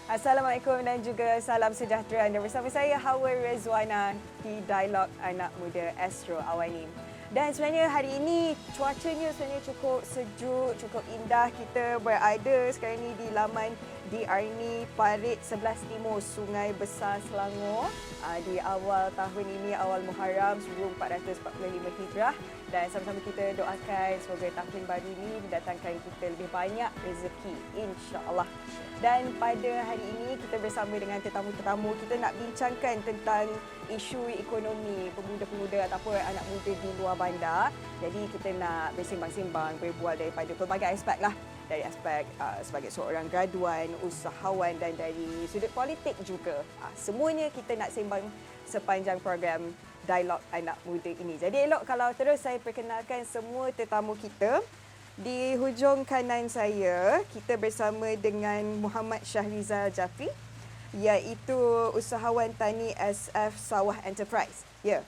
Assalamualaikum dan juga salam sejahtera. Anda bersama saya Hawa Rezwana di Dialog Anak Muda Astro Awani. Dan sebenarnya hari ini cuacanya sebenarnya cukup sejuk, cukup indah. Kita berada sekarang ini di laman DRNI Parit Sebelas Timur Sungai Besar Selangor di awal tahun ini, awal Muharram 1445 Hijrah. Dan sama-sama kita doakan semoga tahun baru ini mendatangkan kita lebih banyak rezeki, insya-Allah. Dan pada hari ini kita bersama dengan tetamu-tetamu, kita nak bincangkan tentang isu ekonomi pemuda-pemuda ataupun anak muda di luar bandar. Jadi kita nak bersembang-sembang, berbual daripada pelbagai aspek lah. Dari aspek sebagai seorang graduan, usahawan dan dari sudut politik juga. Semuanya kita nak sembang sepanjang program Dialog Anak Muda ini. Jadi elok kalau terus saya perkenalkan semua tetamu kita. Di hujung kanan saya, kita bersama dengan Muhammad Shahrizal Jafri, iaitu usahawan tani SF Sawah Enterprise. Ya.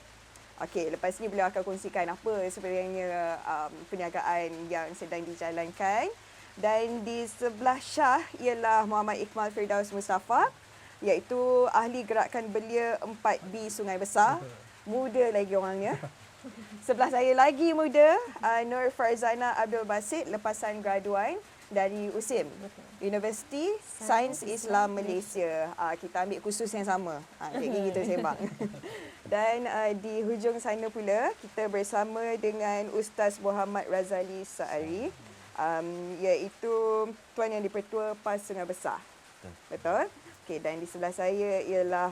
Okey, lepas ni beliau akan kongsikan apa sebenarnya perniagaan yang sedang dijalankan. Dan di sebelah Syah ialah Muhammad Iqmal Firdaus Mustafa, iaitu ahli gerakan belia 4B Sungai Besar. Muda lagi orangnya. Sebelah saya lagi muda, Nur Farzana Abdul Basit, lepasan graduan dari USIM, Universiti Sains Islam Malaysia. Kita ambil kursus yang sama. Jadi kita sembang. Dan di hujung sana pula, kita bersama dengan Ustaz Muhammad Razali Saari, iaitu Tuan Yang di-Pertua PAS Sungai Besar. Betul? Okey, dan di sebelah saya ialah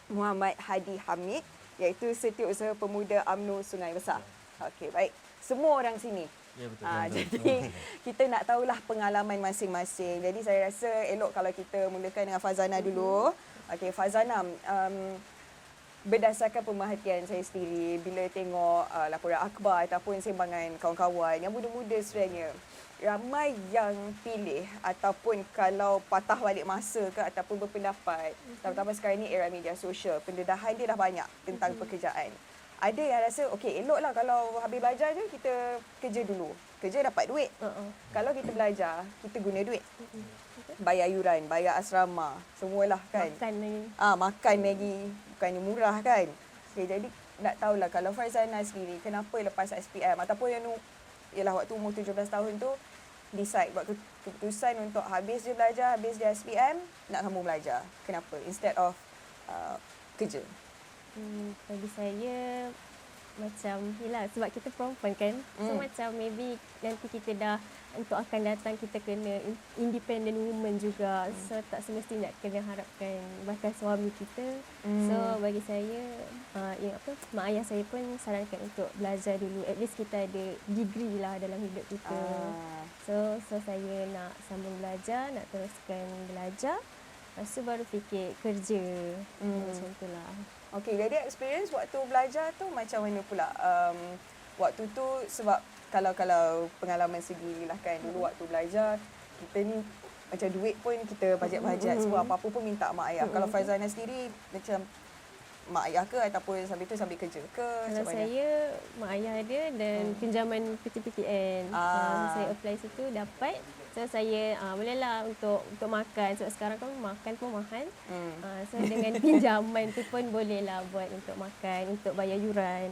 Muhammad Hadi Hamid, iaitu Setiausaha Pemuda UMNO Sungai Besar. Okey, baik. Semua orang sini. Ya, betul. Jadi kita nak tahulah pengalaman masing-masing. Jadi saya rasa elok kalau kita mulakan dengan Fazana dulu. Okey, Fazana, berdasarkan pemerhatian saya sendiri bila tengok laporan akhbar ataupun sembangan kawan-kawan yang muda-muda sebenarnya, ramai yang pilih ataupun kalau patah balik masa ke ataupun berpendapat, terutama sekarang ni era media sosial, pendedahan dia dah banyak tentang pekerjaan. Ada yang rasa, okey, eloklah kalau habis belajar je kita kerja dulu. Kerja dapat duit. Kalau kita belajar, kita guna duit. Bayar yuran, bayar asrama, semualah kan. Makan lagi. Makan lagi. Bukannya murah kan. Okay, jadi nak tahulah kalau Farzana sendiri, kenapa lepas SPM ataupun yang ialah waktu umur 17 tahun tu decide buat keputusan untuk habis je belajar, habis je SPM, nak sambung belajar. Kenapa? Instead of kerja. Bagi saya macam yelah, sebab kita perempuan kan. So macam maybe nanti kita dah untuk akan datang kita kena independent woman juga. So tak semestinya nak kena harapkan bahkan suami kita. So bagi saya mak ayah saya pun sarankan untuk belajar dulu. At least kita ada degree lah dalam hidup kita. So saya nak sambung belajar, nak teruskan belajar. Lepas tu baru fikir kerja. Macam tu lah. Okey, jadi experience waktu belajar tu macam mana pula? Waktu tu sebab kalau pengalaman sendiri lah kan, dulu waktu belajar kita ni macam duit pun kita bajet-bajet semua, apa-apa pun minta mak ayah. Kalau Farzana sendiri macam mak ayah ke ataupun sambil kerja ke? Kalau saya mak ayah ada dan pinjaman PTPTN. Saya apply situ dapat. So saya bolehlah untuk makan sebab sekarang kan makan pun mahal. So dengan pinjaman tu pun bolehlah buat untuk makan, untuk bayar yuran.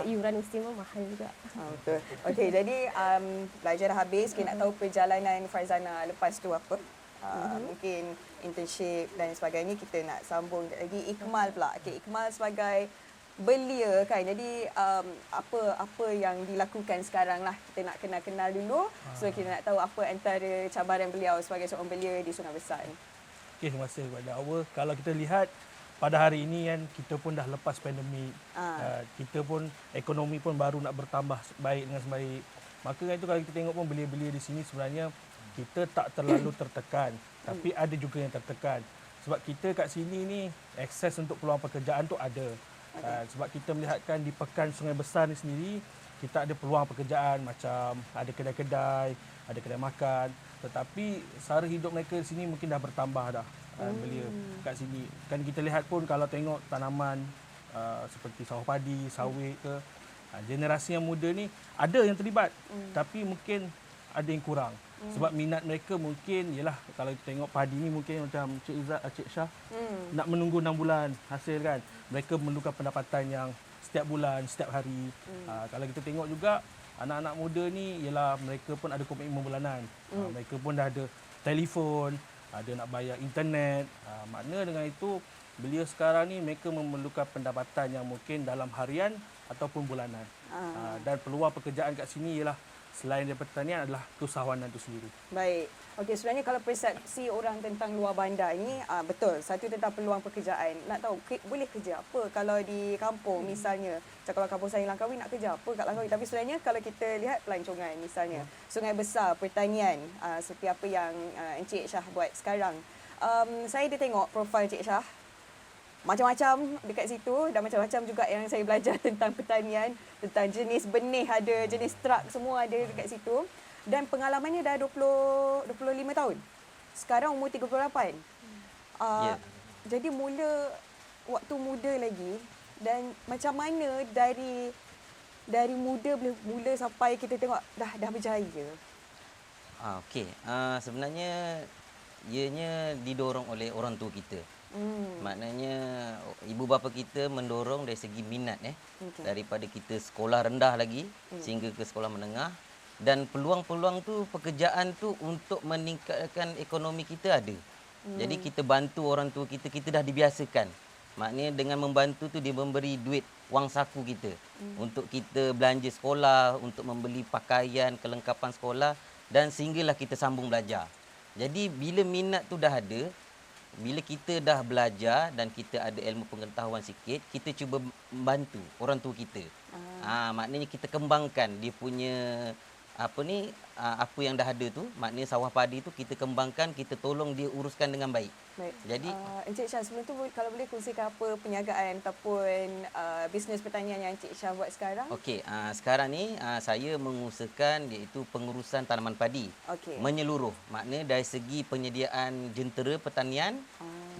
Yuran mesti pun mahal juga. Betul. Okey, jadi belajar dah habis, kita nak tahu perjalanan Farzana lepas tu apa? Mungkin internship dan sebagainya. Kita nak sambung lagi Iqmal pula. Okey, Iqmal sebagai belia kan. Jadi apa yang dilakukan sekarang lah. Kita nak kenal dulu. So kita nak tahu apa antara cabaran beliau sebagai seorang belia di Sungai Besar ni. Okey, terima kasih kepada Hawa. Kalau kita lihat pada hari ini kan kita pun dah lepas pandemik. Kita pun ekonomi pun baru nak bertambah baik dengan sebaik. Maka kan itu kalau kita tengok pun belia-belia di sini sebenarnya kita tak terlalu tertekan. Tapi ada juga yang tertekan. Sebab kita kat sini ni akses untuk peluang pekerjaan tu ada. Sebab kita melihatkan di Pekan Sungai Besar ni sendiri, kita ada peluang pekerjaan macam ada kedai-kedai, ada kedai makan. Tetapi sara hidup mereka di sini mungkin dah bertambah dah belia kat sini. Kan kita lihat pun kalau tengok tanaman seperti sawah padi, sawit ke, generasi yang muda ni ada yang terlibat. Tapi mungkin ada yang kurang. Sebab minat mereka mungkin ialah kalau kita tengok padi ni mungkin macam Cik Izzat, Cik Syah nak menunggu 6 bulan hasil kan. Mereka memerlukan pendapatan yang setiap bulan, setiap hari. Kalau kita tengok juga anak-anak muda ni ialah mereka pun ada komitmen bulanan. Mereka pun dah ada telefon, ada nak bayar internet. Makna dengan itu belia sekarang ni mereka memerlukan pendapatan yang mungkin dalam harian ataupun bulanan. Dan peluang pekerjaan kat sini ialah selain daripada pertanian adalah keusahawanan itu sendiri. Baik. Okey, sebenarnya kalau persepsi orang tentang luar bandar ni betul. Satu tentang peluang pekerjaan. Nak tahu boleh kerja apa kalau di kampung misalnya. Macam kalau kampung saya Langkawi nak kerja apa kat Langkawi. Tapi sebenarnya kalau kita lihat pelancongan misalnya. Sungai Besar, pertanian seperti apa yang Encik Syah buat sekarang. Saya dia tengok profil Encik Syah. Macam-macam dekat situ dan macam-macam juga yang saya belajar tentang pertanian, tentang jenis benih ada, jenis truk semua ada dekat situ. Dan pengalamannya dah 25 tahun. Sekarang umur 38. Jadi mula waktu muda lagi dan macam mana dari muda boleh mula sampai kita tengok dah berjaya. Okey. Sebenarnya ianya didorong oleh orang tua kita. Maknanya ibu bapa kita mendorong dari segi minat daripada kita sekolah rendah lagi sehingga ke sekolah menengah, dan peluang-peluang tu pekerjaan tu untuk meningkatkan ekonomi kita ada. Jadi kita bantu orang tua kita, kita dah dibiasakan. Maknanya dengan membantu tu dia memberi duit wang saku kita untuk kita belanja sekolah, untuk membeli pakaian, kelengkapan sekolah, dan sehinggalah kita sambung belajar. Jadi bila minat tu dah ada, bila kita dah belajar dan kita ada ilmu pengetahuan sikit, kita cuba membantu orang tua kita. Maknanya kita kembangkan dia punya apa yang dah ada tu, maknanya sawah padi tu kita kembangkan, kita tolong dia uruskan dengan baik. Baik. Jadi Encik Syah, sebelum tu kalau boleh kongsikan apa perniagaan ataupun bisnes pertanian yang Encik Syah buat sekarang? okey, sekarang ni saya mengusahakan iaitu pengurusan tanaman padi. Menyeluruh. Maknanya dari segi penyediaan jentera pertanian.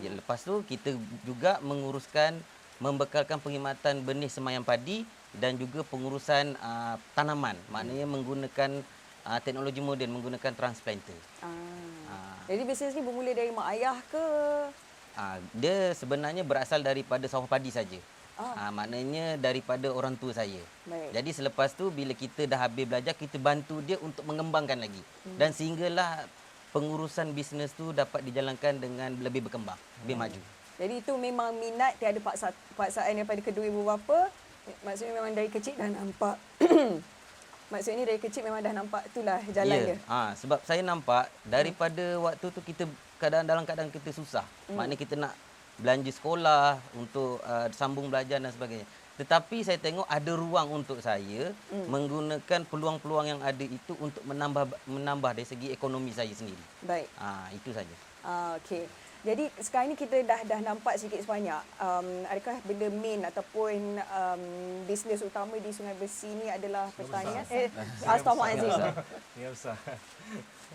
Lepas tu kita juga menguruskan, membekalkan perkhidmatan benih semayam padi dan juga pengurusan tanaman. Maknanya menggunakan teknologi moden, menggunakan transplanter. Jadi bisnes ni bermula dari mak ayah ke? Dia sebenarnya berasal daripada sawah padi saja. Maknanya daripada orang tua saya. Baik. Jadi selepas tu bila kita dah habis belajar, kita bantu dia untuk mengembangkan lagi. Dan sehinggalah pengurusan bisnes tu dapat dijalankan dengan lebih berkembang, lebih maju. Jadi itu memang minat, tiada paksaan daripada kedua ibu bapa. Maksudnya memang dari kecil dah nampak. Maksudnya dari kecil memang dah nampak itulah jalan dia. Sebab saya nampak daripada waktu tu kita dalam keadaan kita susah. Maknanya kita nak belanja sekolah untuk sambung belajar dan sebagainya. Tetapi saya tengok ada ruang untuk saya menggunakan peluang-peluang yang ada itu untuk menambah dari segi ekonomi saya sendiri. Baik. Itu saja. Okey. Jadi sekarang ni kita dah nampak sikit sebanyak. Adakah benda main ataupun bisnes utama di Sungai Besi ni adalah pertanian? Astaghfirullahalazim. Ya besar.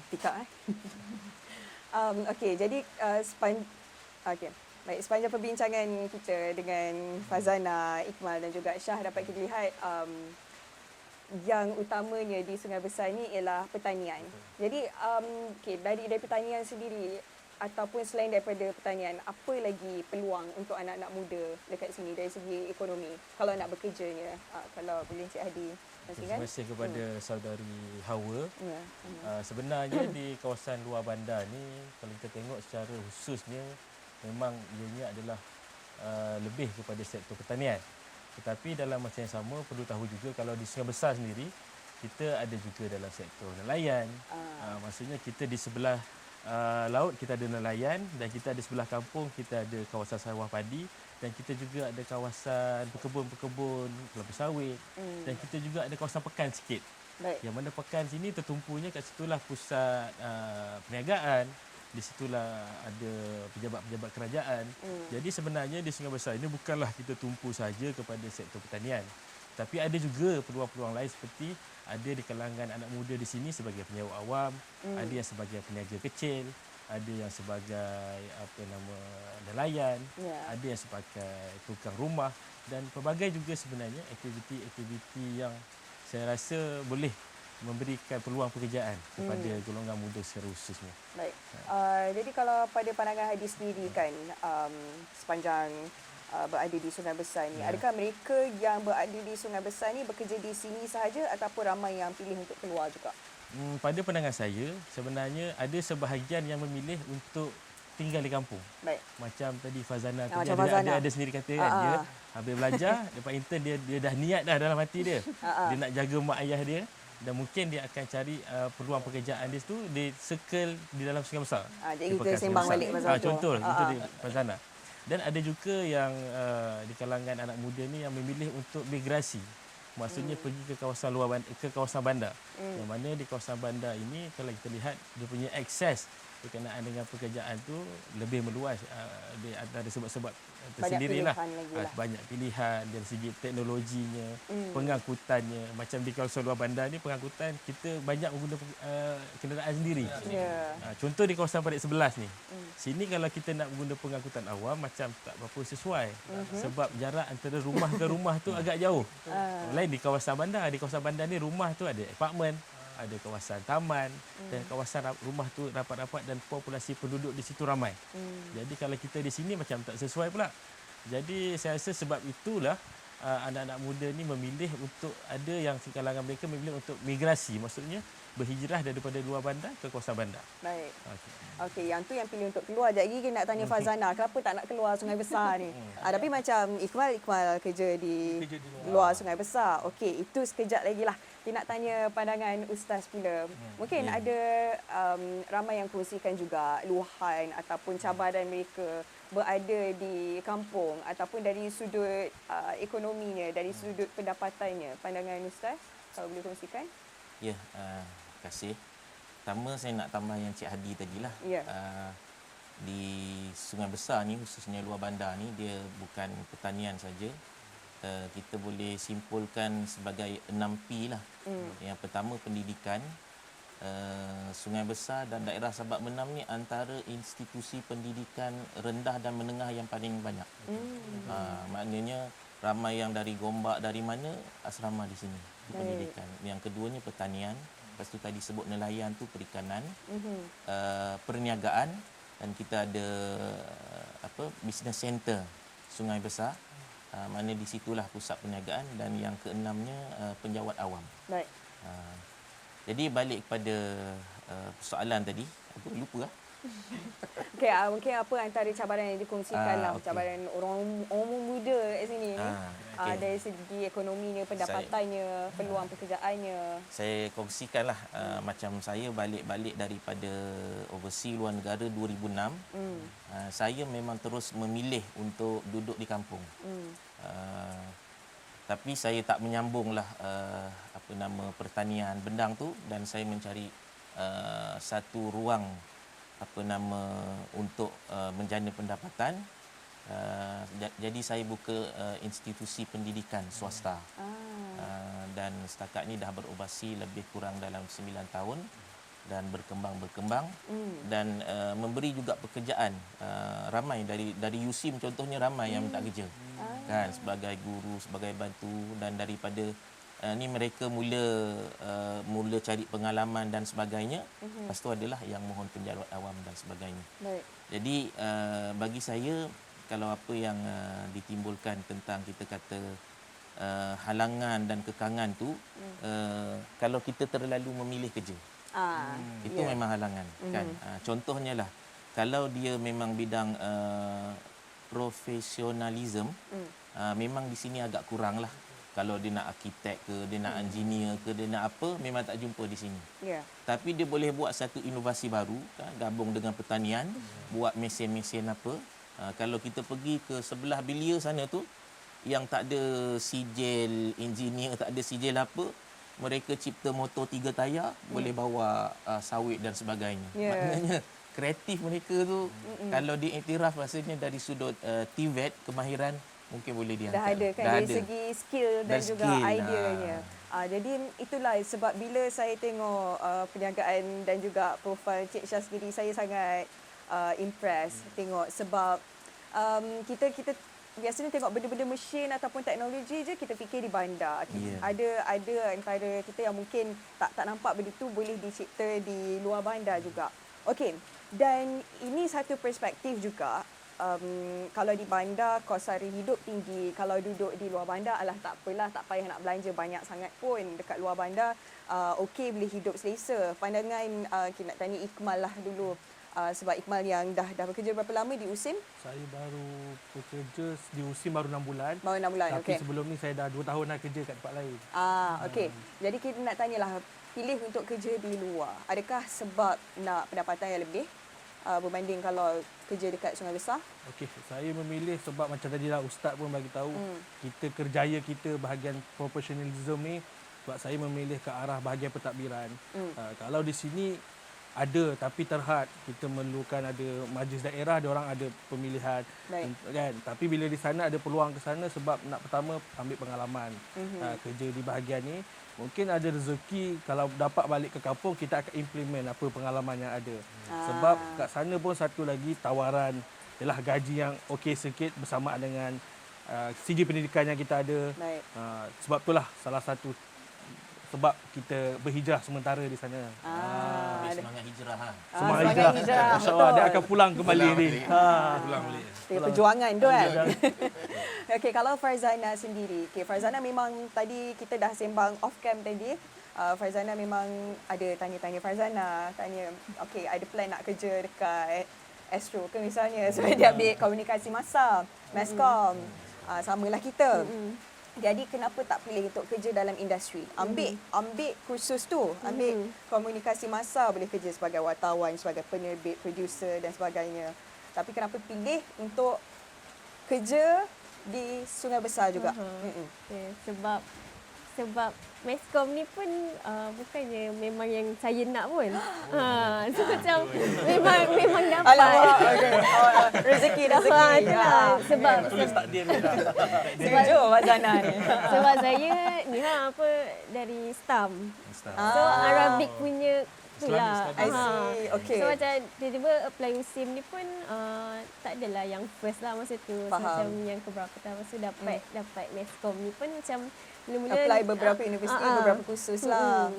Tikak okey, jadi okey. Baik, sepanjang perbincangan kita dengan Fazana, Ikmal dan juga Syah dapat kita lihat yang utamanya di Sungai Besar ni ialah pertanian. Jadi okey, dari pertanian sendiri ataupun selain daripada pertanian, apa lagi peluang untuk anak-anak muda dekat sini dari segi ekonomi kalau nak bekerjanya? Kalau boleh Encik Hadi kongsikan. Terima kasih kepada saudari Hawa. Sebenarnya di kawasan luar bandar ni, kalau kita tengok secara khususnya, memang ianya adalah lebih kepada sektor pertanian. Tetapi dalam masa yang sama perlu tahu juga kalau di Sungai Besar sendiri, kita ada juga dalam sektor nelayan. Maksudnya kita di sebelah laut kita ada nelayan dan kita ada sebelah kampung kita ada kawasan sawah padi dan kita juga ada kawasan pekebun-pekebun kelapa sawit dan kita juga ada kawasan pekan sikit. Baik. Yang mana pekan sini tertumpunya kat situlah pusat perniagaan, di situlah ada pejabat-pejabat kerajaan. Jadi sebenarnya di Sungai Besar ini bukanlah kita tumpu saja kepada sektor pertanian. Tapi ada juga peluang-peluang lain seperti ada di kalangan anak muda di sini sebagai penyewa awam, ada yang sebagai peniaga kecil, ada yang sebagai nelayan, ada yang sebagai tukang rumah dan pelbagai juga sebenarnya aktiviti-aktiviti yang saya rasa boleh memberikan peluang pekerjaan kepada golongan muda secara khususnya. Baik. Jadi kalau pada pandangan Hadi sendiri kan, sepanjang berada di Sungai Besar ni, adakah mereka yang berada di Sungai Besar ni bekerja di sini sahaja ataupun ramai yang pilih untuk keluar juga? Pada pandangan saya, sebenarnya ada sebahagian yang memilih untuk tinggal di kampung. Baik. Macam tadi Fazana Macam tadi Fazana. ada sendiri kata kan, dia habis belajar, lepas intern dia dah niat dah dalam hati dia. Dia nak jaga mak ayah dia dan mungkin dia akan cari peluang pekerjaan dia tu di circle di dalam Sungai Besar. Jadi Di kita Pekan sembang Sungai balik Besar. pasal tu. Contoh itu di Fazana. Dan ada juga yang di kalangan anak muda ni yang memilih untuk migrasi. Maksudnya pergi ke kawasan luar ke kawasan bandar. Yang mana di kawasan bandar ini kalau kita lihat dia punya akses berkenaan dengan pekerjaan tu lebih meluas. Dia ada sebab-sebab tersendirilah. Banyak pilihan dari segi teknologinya, pengangkutannya. Macam di kawasan luar bandar ni pengangkutan kita banyak menggunakan kenderaan sendiri. Contoh di kawasan Parit 11 ni. Sini kalau kita nak guna pengangkutan awam macam tak berapa sesuai. Sebab jarak antara rumah ke rumah tu agak jauh. Lain di kawasan bandar. Di kawasan bandar ni rumah tu ada apartmen, ada kawasan taman dan kawasan rumah tu rapat-rapat dan populasi penduduk di situ ramai. Jadi kalau kita di sini macam tak sesuai pula. Jadi saya rasa sebab itulah anak-anak muda ni memilih untuk ada yang di kalangan mereka memilih untuk migrasi. Maksudnya berhijrah daripada luar bandar ke kawasan bandar. Baik. Okey, yang tu yang pilih untuk keluar. Sekejap lagi kita nak tanya Fazana, kenapa tak nak keluar Sungai Besar ni? Tapi macam Iqbal kerja di luar Sungai Besar. Okey, itu sekejap lagi lah. Kita nak tanya pandangan Ustaz pula. Mungkin ada ramai yang kongsikan juga luahan ataupun cabaran mereka berada di kampung ataupun dari sudut ekonominya, dari sudut pendapatannya. Pandangan Ustaz, kalau boleh kongsikan? Ya, terima kasih. Pertama saya nak tambah yang Cik Hadi tadilah. Ya. Di Sungai Besar ni, khususnya luar bandar ni, dia bukan pertanian saja. Kita boleh simpulkan sebagai 6P lah. Yang pertama pendidikan. Sungai Besar dan daerah Sabak Menam ni antara institusi pendidikan rendah dan menengah yang paling banyak. Maknanya ramai yang dari Gombak dari mana asrama di sini pendidikan. Yang keduanya pertanian. Lepas tu tadi sebut nelayan tu perikanan, perniagaan dan kita ada business center Sungai Besar. Mana di situlah pusat perniagaan dan yang keenamnya penjawat awam. Baik. Jadi balik kepada persoalan tadi, aku lupa lah. Okey, mungkin apa antara cabaran yang dikongsikan lah, cabaran orang muda kat sini ni. Dari segi ekonominya, pendapatannya, peluang pekerjaannya. Saya kongsikanlah macam saya balik daripada overseas luar negara 2006. Saya memang terus memilih untuk duduk di kampung. Tapi saya tak menyambunglah pertanian bendang tu dan saya mencari satu ruang untuk menjana pendapatan. Jadi saya buka institusi pendidikan swasta. Dan setakat ni dah beroperasi lebih kurang dalam 9 tahun dan berkembang dan memberi juga pekerjaan ramai dari USIM contohnya ramai yang minta kerja. Kan sebagai guru, sebagai bantu dan daripada ni mereka mula cari pengalaman dan sebagainya. Lepas tu adalah yang mohon penjawat awam dan sebagainya. Baik. Jadi bagi saya kalau apa yang ditimbulkan tentang kita kata halangan dan kekangan tu kalau kita terlalu memilih kerja. Itu memang halangan kan. Contohnya lah kalau dia memang bidang profesionalism memang di sini agak kurang lah. Kalau dia nak arkitek ke, dia nak engineer ke, dia nak apa, memang tak jumpa di sini. Tapi dia boleh buat satu inovasi baru, kan, gabung dengan pertanian, buat mesin-mesin apa. Kalau kita pergi ke sebelah Belia sana tu, yang tak ada sijil engineer, tak ada sijil apa, mereka cipta motor 3 tayar, boleh bawa sawit dan sebagainya. Maknanya kreatif mereka tu, kalau diiktiraf rasanya dari sudut TVET, kemahiran, mungkin boleh diangkat. Dah ada kan dari segi skill dan juga ideanya. Jadi itulah sebab bila saya tengok perniagaan dan juga profil Cik Syah sendiri, saya sangat impress tengok sebab kita biasanya tengok benda-benda mesin ataupun teknologi je kita fikir di bandar. Yeah. Ada antara kita yang mungkin tak nampak benda tu boleh dicipta di luar bandar juga. Okey. Dan ini satu perspektif juga. Kalau di bandar kos sara hidup tinggi, kalau duduk di luar bandar alah tak apalah, tak payah nak belanja banyak sangat pun dekat luar bandar, okey boleh hidup selesa. Pandangan kita nak tanya Ikmal lah dulu, sebab Ikmal yang dah bekerja berapa lama di USIM? Saya baru bekerja di USIM baru 6 bulan. Baru 6 bulan, Tapi okey. sebelum ni saya dah 2 tahun dah kerja kat tempat lain. Okey. Jadi kita nak tanyalah, pilih untuk kerja di luar, adakah sebab nak pendapatan yang lebih berbanding kalau kerja dekat Sungai Besar? Okey, saya memilih sebab macam tadi lah Ustaz pun bagi tahu, kita kerjaya kita bahagian professionalism ni, sebab saya memilih ke arah bahagian pentadbiran. Kalau di sini ada tapi terhad, kita memerlukan ada majlis daerah, dia orang ada pemilihan. Baik. Kan, tapi bila di sana ada peluang ke sana sebab nak pertama ambil pengalaman kerja di bahagian ni. Mungkin ada rezeki kalau dapat balik ke kampung, kita akan implement apa pengalaman yang ada. Sebab kat sana pun satu lagi tawaran ialah gaji yang okey sikit bersamaan dengan segi pendidikan yang kita ada. Baik. Sebab itulah salah satu sebab kita berhijrah sementara di sana. Ambil semangat hijrah ha. Semangat semangat hijrah. hijrah, InsyaAllah dia betul. akan pulang kembali ni. Pulang balik. Perjuangan tu kan. Okey, kalau Farzana sendiri. Okey, Farzana memang tadi kita dah sembang off cam tadi. Farzana memang ada tanya-tanya Farzana, tanya okey ada plan nak kerja dekat Astro ke misalnya sebab dia ambil komunikasi massa, Masscom. Samalah kita. Jadi kenapa tak pilih untuk kerja dalam industri? Ambil kursus tu, ambil komunikasi massa, boleh kerja sebagai wartawan, sebagai penerbit, producer dan sebagainya. Tapi kenapa pilih untuk kerja di Sungai Besar juga? Okay, sebab Masscom ni pun bukannya memang yang saya nak pun. So macam memang dapat. Alamak, okay. Rezeki. Itulah sebab Tulis takdir ni dah. Setuju Farzana ni. sebab saya ni dari STAM. So Arabic punya itulah. I see. Okay. So macam tiba-tiba apply USIM ni pun tak adalah yang first lah masa tu. So, Faham. macam yang keberapa tahun so dapat Masscom ni pun macam mula-mula Apply beberapa universiti, beberapa kursus lah.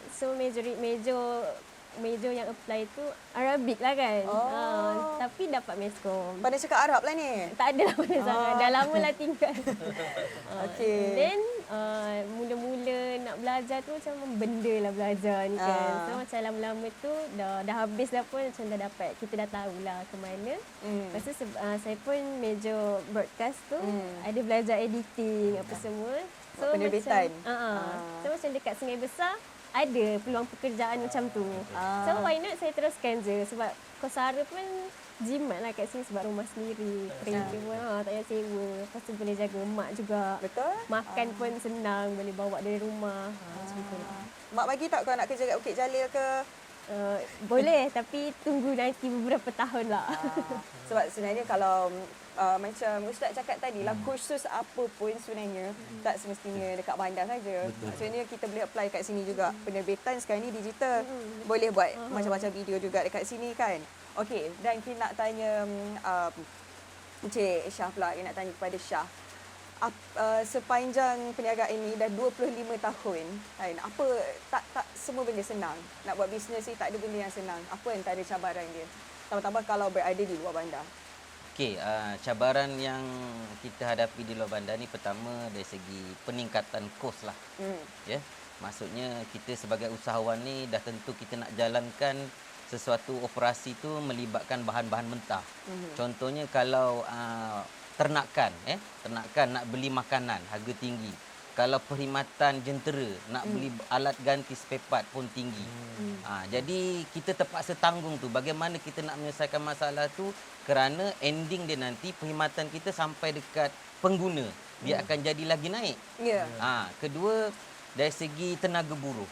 So major yang apply tu Arabic lah kan. Tapi dapat Masscom. Pada cakap Arab lah ni. Tak ada lah pada sangat. Dah lama lah tinggal. Okey. Then mula-mula nak belajar tu macam benda lah belajar ni kan. So macam lama-lama tu dah habis dah pun macam dah dapat. Kita dah tahulah ke mana. Lepas tu saya pun major broadcast tu ada belajar editing apa semua. So penerbitan. So macam dekat Sungai Besar ada peluang pekerjaan macam tu. So why not saya teruskan je sebab kos sara pun jimat lah kat sini sebab rumah sendiri. Kereta pun tak payah sewa. Lepas tu boleh jaga mak juga. Betul? Makan pun senang, boleh bawa dari rumah. Macam tu lah. Mak bagi tak kau nak kerja kat Bukit Jalil ke? Boleh tapi tunggu nanti beberapa tahun lah. Sebab sebenarnya kalau macam Ustaz cakap tadi lah, kursus apa pun sebenarnya tak semestinya dekat bandar saja. Maksudnya kita boleh apply kat sini juga. Penerbitan sekarang ni digital. Boleh buat macam-macam video juga dekat sini kan. Okey, dan kita nak tanya Encik Syah pula. Kita nak tanya kepada Syah. Sepanjang perniagaan ini dah 25 tahun kan, apa tak semua benda senang. Nak buat bisnes ni tak ada benda yang senang. Apa antara cabaran dia? Tambah-tambah kalau berada di luar bandar. Okey, cabaran yang kita hadapi di luar bandar ni pertama dari segi peningkatan kos lah. Ya. Maksudnya kita sebagai usahawan ni dah tentu kita nak jalankan sesuatu operasi tu melibatkan bahan-bahan mentah. Contohnya kalau ternakan nak beli makanan harga tinggi. Kalau perkhidmatan jentera nak beli alat ganti spare part pun tinggi. Jadi kita terpaksa tanggung tu. Bagaimana kita nak menyelesaikan masalah tu kerana ending dia nanti perkhidmatan kita sampai dekat pengguna dia akan jadi lagi naik. Ya. Kedua dari segi tenaga buruh.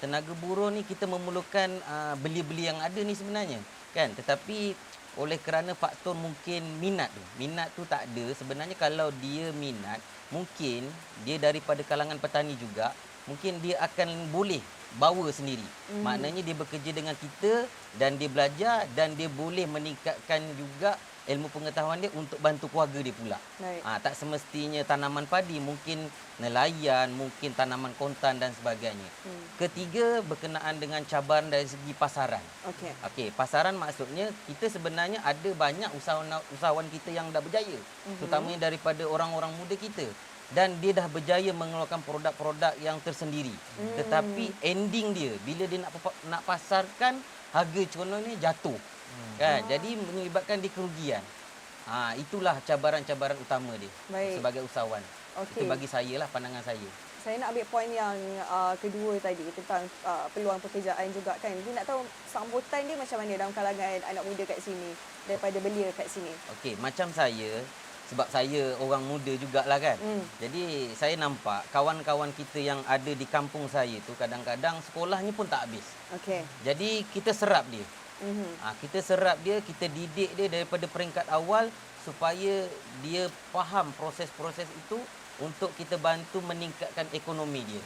Tenaga buruh ni kita memerlukan beli-beli yang ada ni sebenarnya kan, tetapi oleh kerana faktor mungkin minat tu tak ada. Sebenarnya kalau dia minat, mungkin dia daripada kalangan petani juga, mungkin dia akan boleh bawa sendiri. Maknanya dia bekerja dengan kita dan dia belajar dan dia boleh meningkatkan juga ilmu pengetahuan dia untuk bantu keluarga dia pula. Baik. Tak semestinya tanaman padi, mungkin nelayan, mungkin tanaman kontan dan sebagainya. Ketiga, berkenaan dengan cabaran dari segi pasaran. Okey, pasaran maksudnya kita sebenarnya ada banyak usahawan kita yang dah berjaya, terutamanya daripada orang-orang muda kita. Dan dia dah berjaya mengeluarkan produk-produk yang tersendiri. Tetapi ending dia, bila dia nak pasarkan, harga contohnya jatuh. Kan? Jadi menyebabkan dia kerugian. Itulah cabaran-cabaran utama dia. Baik. Sebagai usahawan. Okey. Itu bagi saya lah, pandangan saya. Saya nak ambil poin yang kedua tadi tentang peluang pekerjaan juga kan. Jadi nak tahu sambutan dia macam mana dalam kalangan anak muda kat sini daripada belia kat sini. Okey, macam saya, sebab saya orang muda jugalah kan. Jadi saya nampak kawan-kawan kita yang ada di kampung saya tu kadang-kadang sekolahnya pun tak habis. Okey. Jadi kita serap dia. Kita serap dia, kita didik dia daripada peringkat awal supaya dia faham proses-proses itu untuk kita bantu meningkatkan ekonomi dia.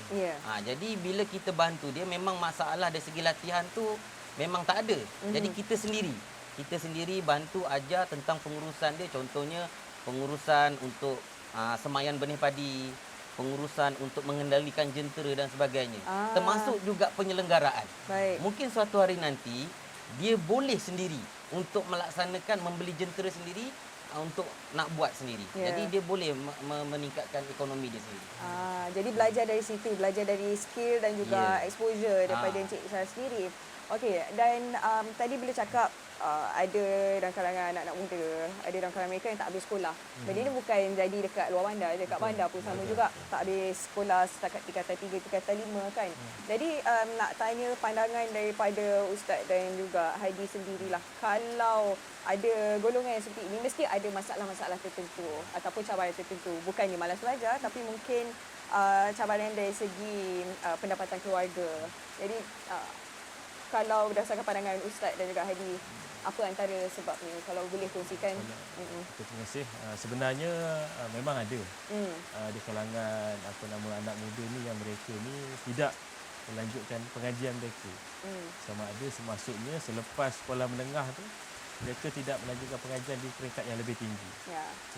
Jadi bila kita bantu dia, memang masalah dari segi latihan tu memang tak ada. Jadi kita sendiri bantu ajar tentang pengurusan dia. Contohnya pengurusan untuk semaian benih padi, pengurusan untuk mengendalikan jentera dan sebagainya. Termasuk juga penyelenggaraan. Baik. Mungkin suatu hari nanti dia boleh sendiri untuk melaksanakan membeli jentera sendiri untuk nak buat sendiri. Jadi dia boleh meningkatkan ekonomi dia sendiri. Jadi belajar dari situ, belajar dari skill dan juga exposure daripada Encik Ishah sendiri. Okey, dan tadi bila cakap ada dalam kalangan anak-anak muda, ada dalam kalangan mereka yang tak habis sekolah. Benda ni bukan jadi dekat luar bandar, dekat bandar pun sama juga. Tak habis sekolah setakat tingkatan 3, tingkatan 5 kan. Jadi nak tanya pandangan daripada Ustaz dan juga Hadi sendirilah. Kalau ada golongan yang seperti ini, mesti ada masalah-masalah tertentu ataupun cabaran tertentu. Bukannya malas belajar, tapi mungkin cabaran dari segi pendapatan keluarga. Jadi kalau berdasarkan pandangan Ustaz dan juga Hadi, apa antara sebabnya kalau boleh kongsikan? Terima kasih. Sebenarnya memang ada di kalangan anak muda ni yang mereka ni tidak melanjutkan pengajian mereka. Sama ada maksudnya selepas sekolah menengah tu mereka tidak melanjutkan pengajian di peringkat yang lebih tinggi.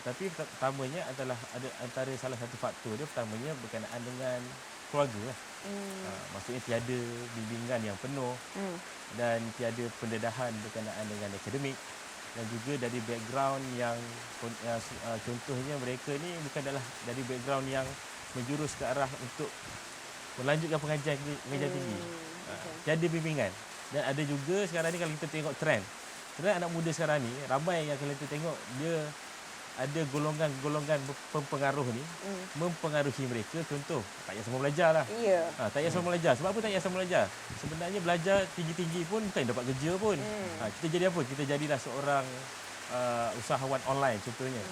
Tetapi pertamanya adalah ada antara salah satu faktor dia pertamanya berkenaan dengan keluarga lah. Maksudnya tiada bimbingan yang penuh dan tiada pendedahan berkenaan dengan akademik dan juga dari background yang contohnya mereka ni bukan adalah dari background yang menjurus ke arah untuk melanjutkan pengajian tinggi. Tiada bimbingan. Dan ada juga sekarang ni kalau kita tengok trend anak muda sekarang ni ramai yang kalau kita tengok dia ada golongan-golongan pempengaruh ni mempengaruhi mereka. Contoh, tak payah semua belajar lah. Tak payah semua belajar. Sebab apa tak payah semua belajar? Sebenarnya belajar tinggi-tinggi pun bukan dapat kerja pun. Kita jadi apa? Kita jadilah seorang usahawan online contohnya.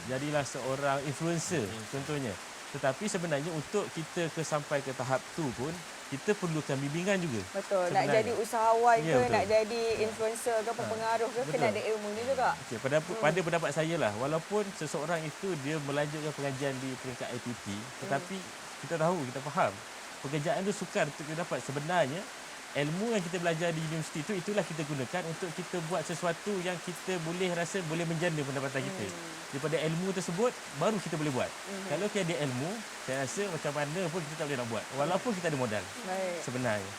Jadilah seorang influencer contohnya. Tetapi sebenarnya untuk kita sampai ke tahap tu pun kita perlukan bimbingan juga. Betul. Nak jadi usahawan ke, nak jadi influencer ke, pengaruh ke, kena ada ilmu ni juga. Pada pendapat saya lah, walaupun seseorang itu dia melanjutkan pengajian di peringkat IPT, tetapi kita tahu, kita faham, pekerjaan itu sukar untuk kita dapat. Sebenarnya, ilmu yang kita belajar di universiti itu, itulah kita gunakan untuk kita buat sesuatu yang kita boleh rasa boleh menjana pendapatan kita. Daripada ilmu tersebut, baru kita boleh buat. Kalau tiada ilmu, saya rasa macam mana pun kita tak boleh nak buat. Walaupun kita ada modal. Baik. Sebenarnya.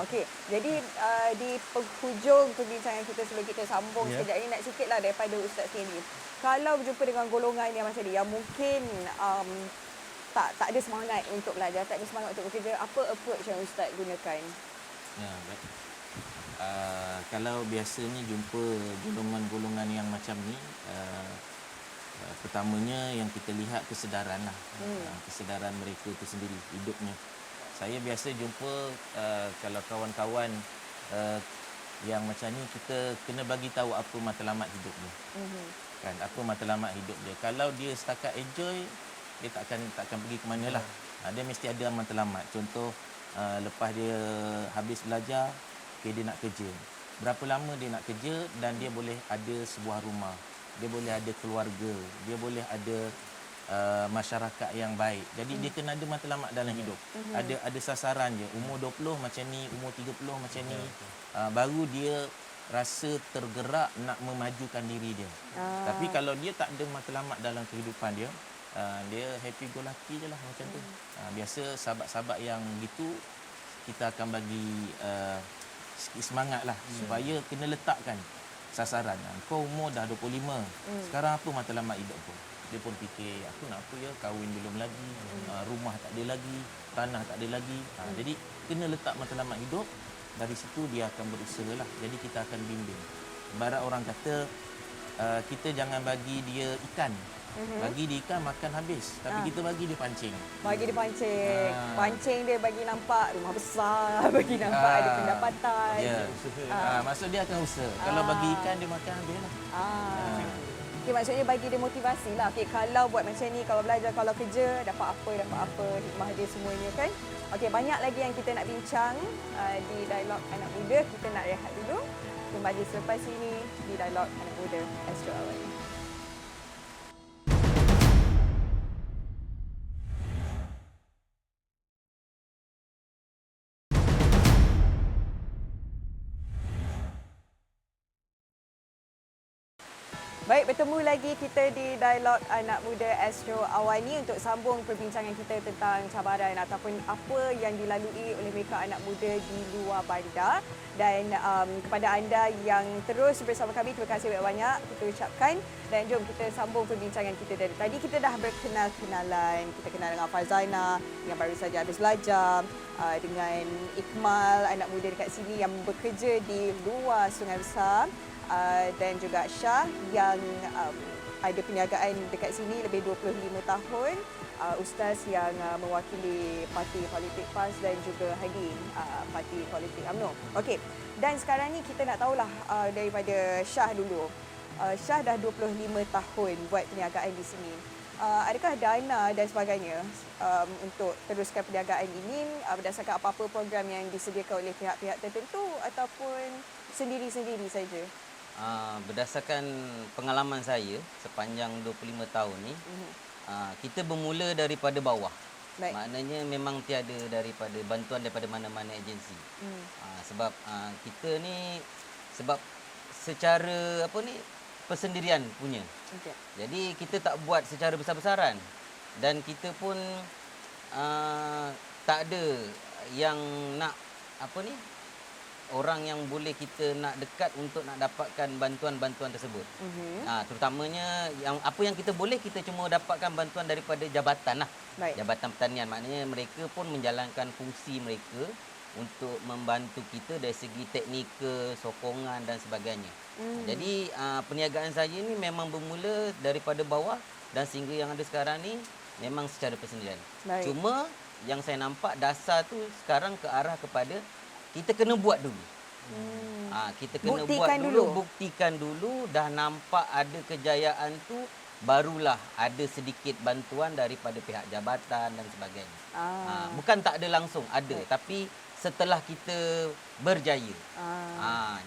Okey. Jadi di penghujung perbincangan kita sebelum kita sambung sekejap ini, nak sikitlah daripada Ustaz sendiri. Kalau berjumpa dengan golongan yang macam ni, yang mungkin tak ada semangat untuk belajar, tak ada semangat untuk bekerja, apa approach yang Ustaz gunakan? Baik. Kalau biasanya jumpa golongan-golongan yang macam ni, pertamanya yang kita lihat kesedaran lah. Kesedaran mereka itu sendiri, hidupnya. Saya biasa jumpa kalau kawan-kawan yang macam ni, kita kena bagi tahu apa matlamat hidup dia. Kan, apa matlamat hidup dia. Kalau dia setakat enjoy, dia takkan pergi ke mana lah. Dia mesti ada matlamat. Contoh, lepas dia habis belajar, dia nak kerja. Berapa lama dia nak kerja dan dia boleh ada sebuah rumah. Dia boleh ada keluarga. Dia boleh ada masyarakat yang baik. Jadi dia kena ada matlamat dalam hidup. Ada sasaran je. Umur 20 macam ni, umur 30 macam ni. Baru dia rasa tergerak nak memajukan diri dia. Tapi kalau dia tak ada matlamat dalam kehidupan dia, dia happy go lucky je lah macam tu. Biasa sahabat-sahabat yang gitu, kita akan bagi sikit semangat lah supaya kena letakkan sasaran. Kau umur dah 25, sekarang apa matlamat hidup kau? Dia pun fikir, aku nak apa ya, kahwin belum lagi, rumah tak ada lagi, tanah tak ada lagi. Jadi kena letak matlamat hidup, dari situ dia akan berusaha lah. Jadi kita akan bimbing. Ibarat orang kata, kita jangan bagi dia ikan. Bagi dia ikan makan habis, tapi kita bagi dia pancing. Bagi dia pancing. Pancing dia bagi nampak rumah besar, bagi nampak ada pendapatan. Ya. Maksud dia akan usaha. Kalau bagi ikan dia makan habis lah. Okay, maksudnya bagi dia motivasi lah. Okay, kalau buat macam ni, kalau belajar, kalau kerja, dapat apa, hikmah dia semuanya kan. Okay, banyak lagi yang kita nak bincang di Dialog Anak Muda. Kita nak rehat dulu. Kembali selepas ini di Dialog Anak Muda Astro Awani. Baik, bertemu lagi kita di Dialog Anak Muda Astro Awani untuk sambung perbincangan kita tentang cabaran ataupun apa yang dilalui oleh mereka anak muda di luar bandar. Dan kepada anda yang terus bersama kami, terima kasih banyak kita ucapkan. Dan jom kita sambung perbincangan kita dari tadi. Kita dah berkenal-kenalan. Kita kenal dengan Farzana yang baru saja habis belajar, dengan Ikmal, anak muda dekat sini yang bekerja di luar Sungai Besar, dan juga Syah yang ada perniagaan dekat sini lebih 25 tahun, Ustaz yang mewakili Parti Politik PAS dan juga Hadi, Parti Politik UMNO. Okey, dan sekarang ni kita nak tahulah daripada Syah dulu. Syah dah 25 tahun buat perniagaan di sini. Adakah dana dan sebagainya untuk teruskan perniagaan ini berdasarkan apa-apa program yang disediakan oleh pihak-pihak tertentu ataupun sendiri-sendiri saja? Berdasarkan pengalaman saya sepanjang 25 tahun ni, kita bermula daripada bawah. Baik. Maknanya memang tiada daripada bantuan daripada mana-mana agensi. Sebab kita ni secara persendirian punya. Okay. Jadi kita tak buat secara besar-besaran dan kita pun tak ada yang nak orang yang boleh kita nak dekat untuk nak dapatkan bantuan-bantuan tersebut. Terutamanya apa yang kita boleh, kita cuma dapatkan bantuan daripada jabatan lah. Baik. Jabatan Pertanian. Maknanya mereka pun menjalankan fungsi mereka untuk membantu kita dari segi teknikal, sokongan dan sebagainya. Jadi perniagaan saya ni memang bermula daripada bawah dan sehingga yang ada sekarang ni memang secara persendirian. Baik. Cuma yang saya nampak dasar tu sekarang ke arah kepada kita kena buat dulu. Kita kena buktikan dulu, dah nampak ada kejayaan tu, barulah ada sedikit bantuan daripada pihak jabatan dan sebagainya. Bukan tak ada langsung, ada. Tapi setelah kita berjaya.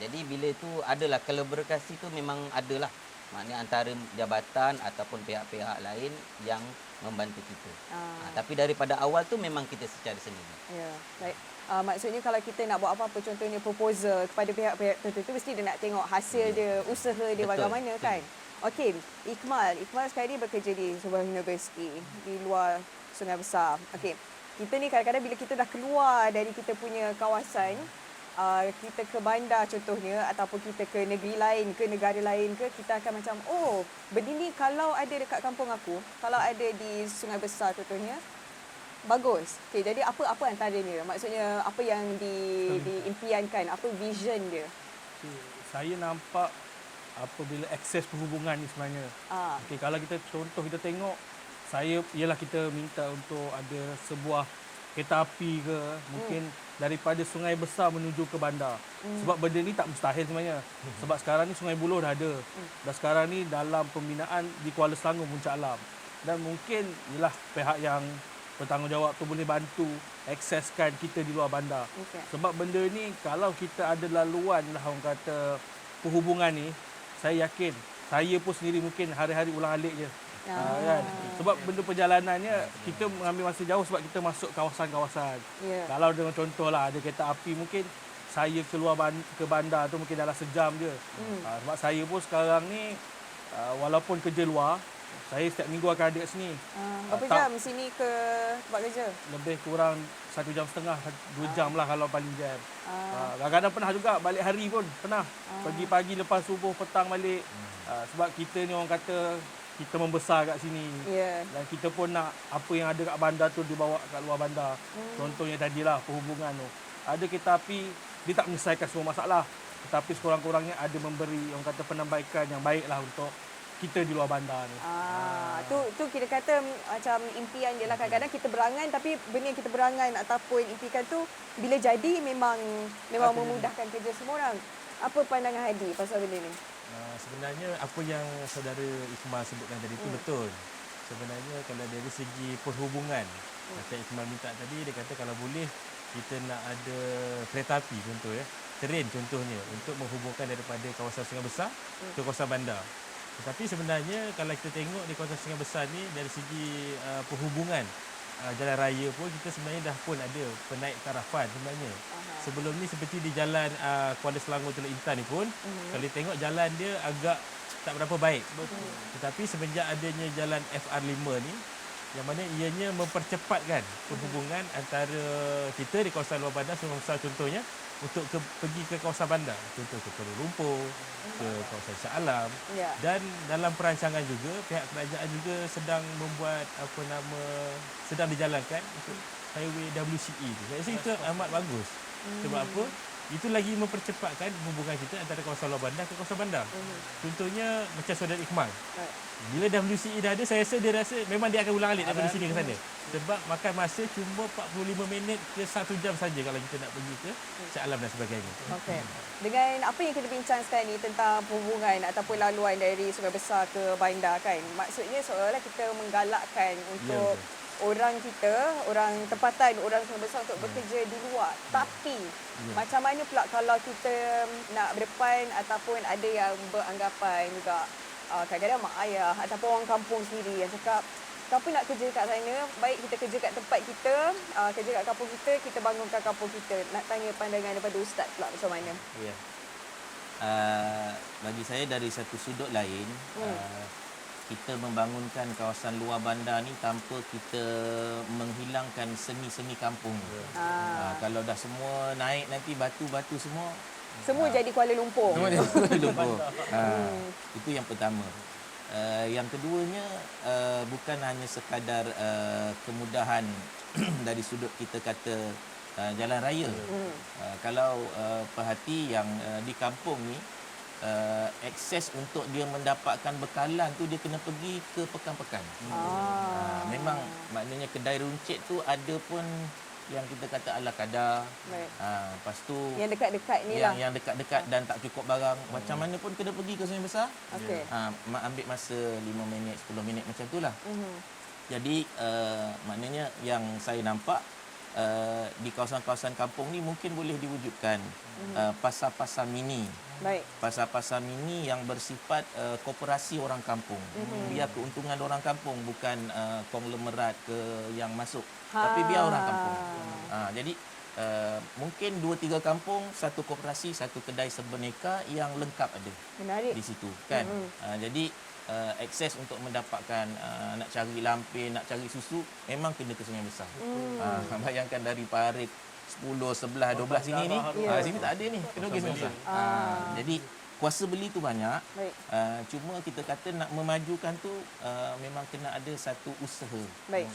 Jadi bila tu adalah kolaborasi tu memang adalah. Maknanya antara jabatan ataupun pihak-pihak lain yang membantu kita. Tapi daripada awal tu memang kita secara sendiri. Ya, baik. Maksudnya kalau kita nak buat apa-apa, contohnya proposal kepada pihak-pihak tertentu, mesti dia nak tengok hasil dia, usaha dia bagaimana kan. Okey, Ikmal sekarang ni bekerja di sebuah universiti di luar Sungai Besar. Okey, kita ni kadang-kadang bila kita dah keluar dari kita punya kawasan, kita ke bandar contohnya ataupun kita ke negeri lain, ke negara lain ke, kita akan macam, oh, benda ni kalau ada dekat kampung aku, kalau ada di Sungai Besar contohnya, bagus. Okey, jadi apa antaranya? Maksudnya apa yang diimpiankan, apa vision dia? Saya nampak apabila akses perhubungan ni sebenarnya. Okey, kalau kita contoh kita tengok, ialah kita minta untuk ada sebuah kereta api ke, mungkin daripada Sungai Besar menuju ke bandar. Sebab benda ni tak mustahil sebenarnya. Sebab sekarang ni Sungai Buloh dah ada. Dan sekarang ni dalam pembinaan di Kuala Selangor Puncak Alam. Dan mungkin ialah pihak yang bertanggungjawab tu boleh bantu akseskan kita di luar bandar. Okay. Sebab benda ni kalau kita ada laluan lah orang kata perhubungan ni, saya yakin saya pun sendiri mungkin hari-hari ulang alik je. Kan? Sebab benda perjalanannya kita mengambil masa jauh sebab kita masuk kawasan-kawasan. Yeah. Kalau dengan contohlah ada kereta api mungkin saya keluar ke bandar tu mungkin dalam sejam je. Sebab saya pun sekarang ni walaupun kerja luar, saya setiap minggu akan ada kat sini. Berapa jam sini ke tempat kerja? Lebih kurang 1 jam setengah, 2 jam lah kalau paling jam. Kadang-kadang pernah juga balik hari pun pernah. Pergi pagi lepas subuh, petang balik. Sebab kita ni orang kata kita membesar kat sini. Dan kita pun nak apa yang ada kat bandar tu dibawa kat luar bandar. Contohnya tadilah perhubungan tu. Ada kereta api, dia tak menyelesaikan semua masalah. Tetapi sekurang-kurangnya ada memberi orang kata penambaikan yang baiklah untuk kita di luar bandar ni. Tu kita kata macam impian dia lah. Kadang-kadang kita berangan tapi benda yang kita berangan ataupun impikan tu bila jadi memang memudahkan kerja semua orang. Apa pandangan Hadi pasal benda ni? Sebenarnya apa yang saudara Iqmal sebutkan tadi itu betul. Sebenarnya kalau dari segi perhubungan, macam Iqmal minta tadi, dia kata kalau boleh kita nak ada kereta api contoh ya, tren contohnya untuk menghubungkan daripada kawasan Sungai Besar ke kawasan bandar. Tetapi sebenarnya kalau kita tengok di kawasan Sungai Besar ni dari segi perhubungan jalan raya pun kita sebenarnya dah pun ada penaik tarafan sebenarnya. Sebelum ni seperti di jalan Kuala Selangor Teluk Intan ni pun kalau tengok jalan dia agak tak berapa baik. Tetapi semenjak adanya jalan FR5 ni yang mana ianya mempercepatkan perhubungan antara kita di kawasan luar bandar Sungai Besar contohnya untuk pergi ke kawasan bandar, contoh ke Kuala Lumpur, ke kawasan Shah Alam. Dan dalam perancangan juga pihak kerajaan juga sedang membuat sedang dijalankan untuk highway WCE tu. Saya rasa itu amat bagus. Sebab apa? Itu lagi mempercepatkan hubungan kita antara kawasan luar bandar ke kawasan bandar. Contohnya macam saudara Iqmal. Bila WCE dah ada, saya rasa dia rasa memang dia akan ulang alik daripada sini ke sana. Sebab makan masa cuma 45 minit ke 1 jam saja kalau kita nak pergi ke Shah Alam dan sebagainya. Okey. Dengan apa yang kita bincang sekarang ni tentang perhubungan ataupun laluan dari Sungai Besar ke bandar kan. Maksudnya seolah-olah kita menggalakkan untuk orang kita, orang tempatan, orang Sungai Besar untuk bekerja di luar. Tapi macam mana pula kalau kita nak berdepan ataupun ada yang beranggapan juga kadang-kadang mak ayah ataupun orang kampung sendiri yang cakap kenapa nak kerja kat sana, baik kita kerja kat tempat kita, kerja kat kampung kita bangunkan kampung kita. Nak tanya pandangan daripada Ustaz pula macam mana? Ya. Bagi saya dari satu sudut lain, kita membangunkan kawasan luar bandar ni tanpa kita menghilangkan seni-seni kampung. Kalau dah semua naik nanti batu-batu semua jadi Kuala Lumpur. Semua jadi Kuala Lumpur. Itu yang pertama. Yang keduanya bukan hanya sekadar kemudahan dari sudut kita kata jalan raya. Kalau perhati yang di kampung ni akses untuk dia mendapatkan bekalan tu dia kena pergi ke pekan-pekan. Memang maknanya kedai runcit tu ada pun yang kita kata ala kadar. Lepas tu yang dekat-dekat ni lah. Yang dekat-dekat dan tak cukup barang. Macam mana pun kena pergi ke Sungai Besar. Ambil masa 5 minit, 10 minit macam tu lah. Jadi maknanya yang saya nampak di kawasan-kawasan kampung ni mungkin boleh diwujudkan pasar-pasar mini. Pasar-pasar mini yang bersifat koperasi orang kampung. Biar keuntungan orang kampung, bukan konglomerat ke yang masuk. Tapi biar orang kampung. Jadi mungkin 2-3 kampung, satu koperasi, satu kedai serberneka yang lengkap ada. Menarik. Di situ kan. Jadi akses untuk mendapatkan nak cari lampir, nak cari susu memang kena ke Sungai Besar. Bayangkan dari Parit 10, 11, 12 sini ni, sini tak ada ni, kena pergi Sungai Besar. Jadi kuasa beli tu banyak. Cuma kita kata nak memajukan tu memang kena ada satu usaha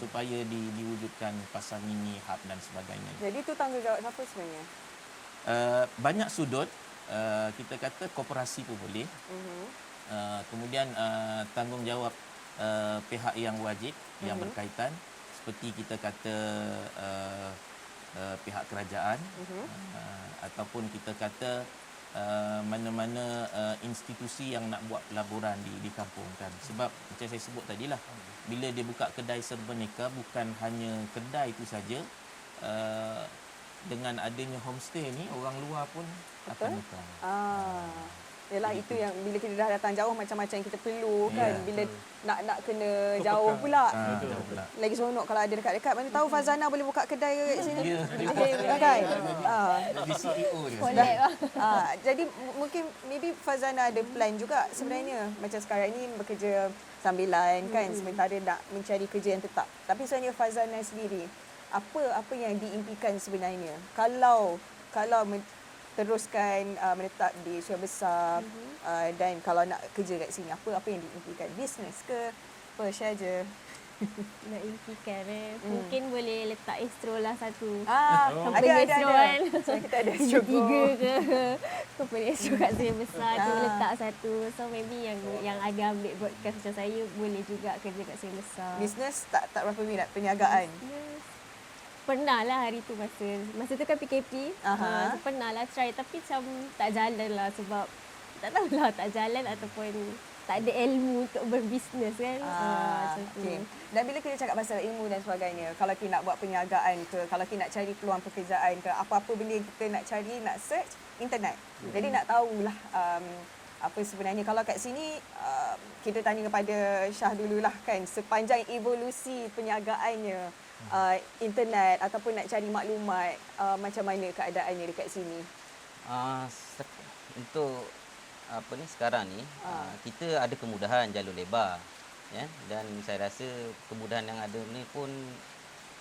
supaya diwujudkan pasar mini, hub dan sebagainya. Jadi tu tanggungjawab siapa sebenarnya? Banyak sudut, kita kata koperasi pun boleh. Kemudian tanggungjawab pihak yang wajib yang berkaitan seperti kita kata pihak kerajaan ataupun kita kata mana-mana institusi yang nak buat pelaburan di kampung kan. Sebab macam saya sebut tadilah, bila dia buka kedai serberneka bukan hanya kedai itu saja, dengan adanya homestay ni orang luar pun akan buka. Yalah, itu yang bila kita dah datang jauh macam-macam yang kita perlu kan. Ya, Bila nak kena Kau jauh peka. pula. Jauh pula. Lagi seronok kalau ada dekat-dekat. Mana tahu Fazana boleh buka kedai kat sini. Ya, Kan? Jadi CEO dia. Collab lah. Jadi mungkin maybe Fazana ada plan juga sebenarnya. Macam sekarang ni bekerja sambilan kan, sementara nak mencari kerja yang tetap. Tapi sebenarnya Fazana sendiri, apa yang diimpikan sebenarnya? Kalau teruskan menetap di Syurga Besar dan kalau nak kerja kat sini, apa yang diimpikan? Bisnes ke? Apa, share je. Nak impikan mungkin boleh letak Astro lah satu. Ada. Kan. So, kita ada Astro Tiga ke company Astro kat Syurga Besar tu Ah. letak satu. So maybe yang ada ambil broadcast macam saya boleh juga kerja kat Syurga Besar. Bisnes tak berapa minat, perniagaan. Yes. Pernah lah hari tu masa tu kan PKP. So pernah lah try tapi macam tak jalan lah sebab tak tahulah tak jalan ataupun tak ada ilmu untuk berbisnes kan. Macam tu. Okay. Dan bila kita cakap pasal ilmu dan sebagainya, kalau kita nak buat perniagaan ke, kalau kita nak cari peluang pekerjaan ke, apa-apa benda yang kita nak cari, nak search, internet. Jadi nak tahulah apa sebenarnya. Kalau kat sini, kita tanya kepada Syah dululah kan, sepanjang evolusi perniagaannya, internet ataupun nak cari maklumat, macam mana keadaannya dekat sini? Untuk sekarang ni kita ada kemudahan jalur lebar ya, dan saya rasa kemudahan yang ada ni pun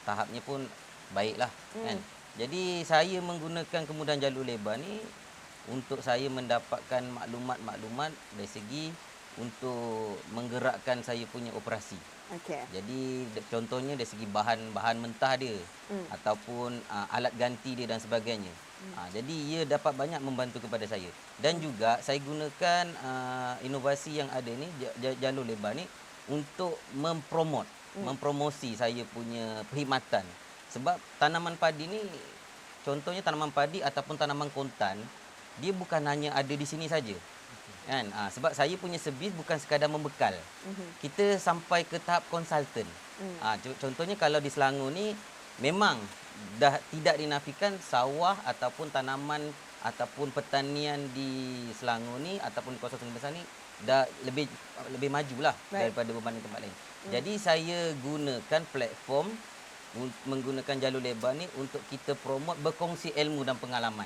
tahapnya pun baiklah kan. Jadi saya menggunakan kemudahan jalur lebar ni untuk saya mendapatkan maklumat-maklumat dari segi untuk menggerakkan saya punya operasi. Okay. Jadi contohnya dari segi bahan mentah dia ataupun alat ganti dia dan sebagainya. Jadi ia dapat banyak membantu kepada saya. Dan juga saya gunakan inovasi yang ada ni, jalur lebar ni untuk mempromosi saya punya perkhidmatan. Sebab tanaman padi ni, contohnya tanaman padi ataupun tanaman kontan, dia bukan hanya ada di sini saja. Kan? Sebab saya punya servis bukan sekadar membekal. Kita sampai ke tahap konsultan. Contohnya kalau di Selangor ni memang dah tidak dinafikan sawah ataupun tanaman ataupun pertanian di Selangor ni ataupun di kawasan Sungai Besar ni dah lebih majulah daripada beberapa tempat lain. Jadi saya gunakan platform menggunakan jalur lebar ni untuk kita promote, berkongsi ilmu dan pengalaman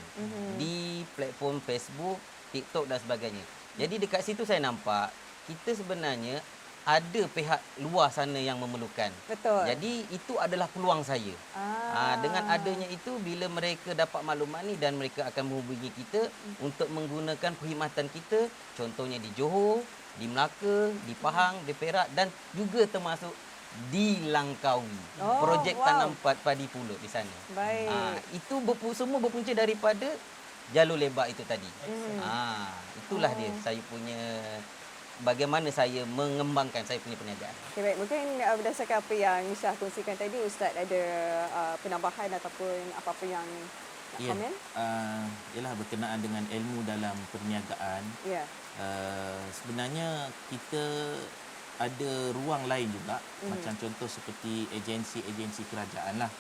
di platform Facebook, TikTok dan sebagainya. Jadi dekat situ saya nampak kita sebenarnya ada pihak luar sana yang memerlukan. Betul. Jadi itu adalah peluang saya. Dengan adanya itu, bila mereka dapat maklumat ni dan mereka akan menghubungi kita untuk menggunakan perkhidmatan kita, contohnya di Johor, di Melaka, di Pahang, di Perak dan juga termasuk di Langkawi. Projek tanam padi pulut di sana. Baik. Itu semua berpunca daripada jalur lebar itu tadi. Itulah dia saya punya bagaimana saya mengembangkan saya punya perniagaan. Okay, baik. Mungkin berdasarkan apa yang Syah kongsikan tadi, Ustaz ada penambahan ataupun apa-apa yang nak komen? Ialah berkenaan dengan ilmu dalam perniagaan. Ya. Sebenarnya kita ada ruang lain juga, macam contoh seperti agensi-agensi kerajaan lah.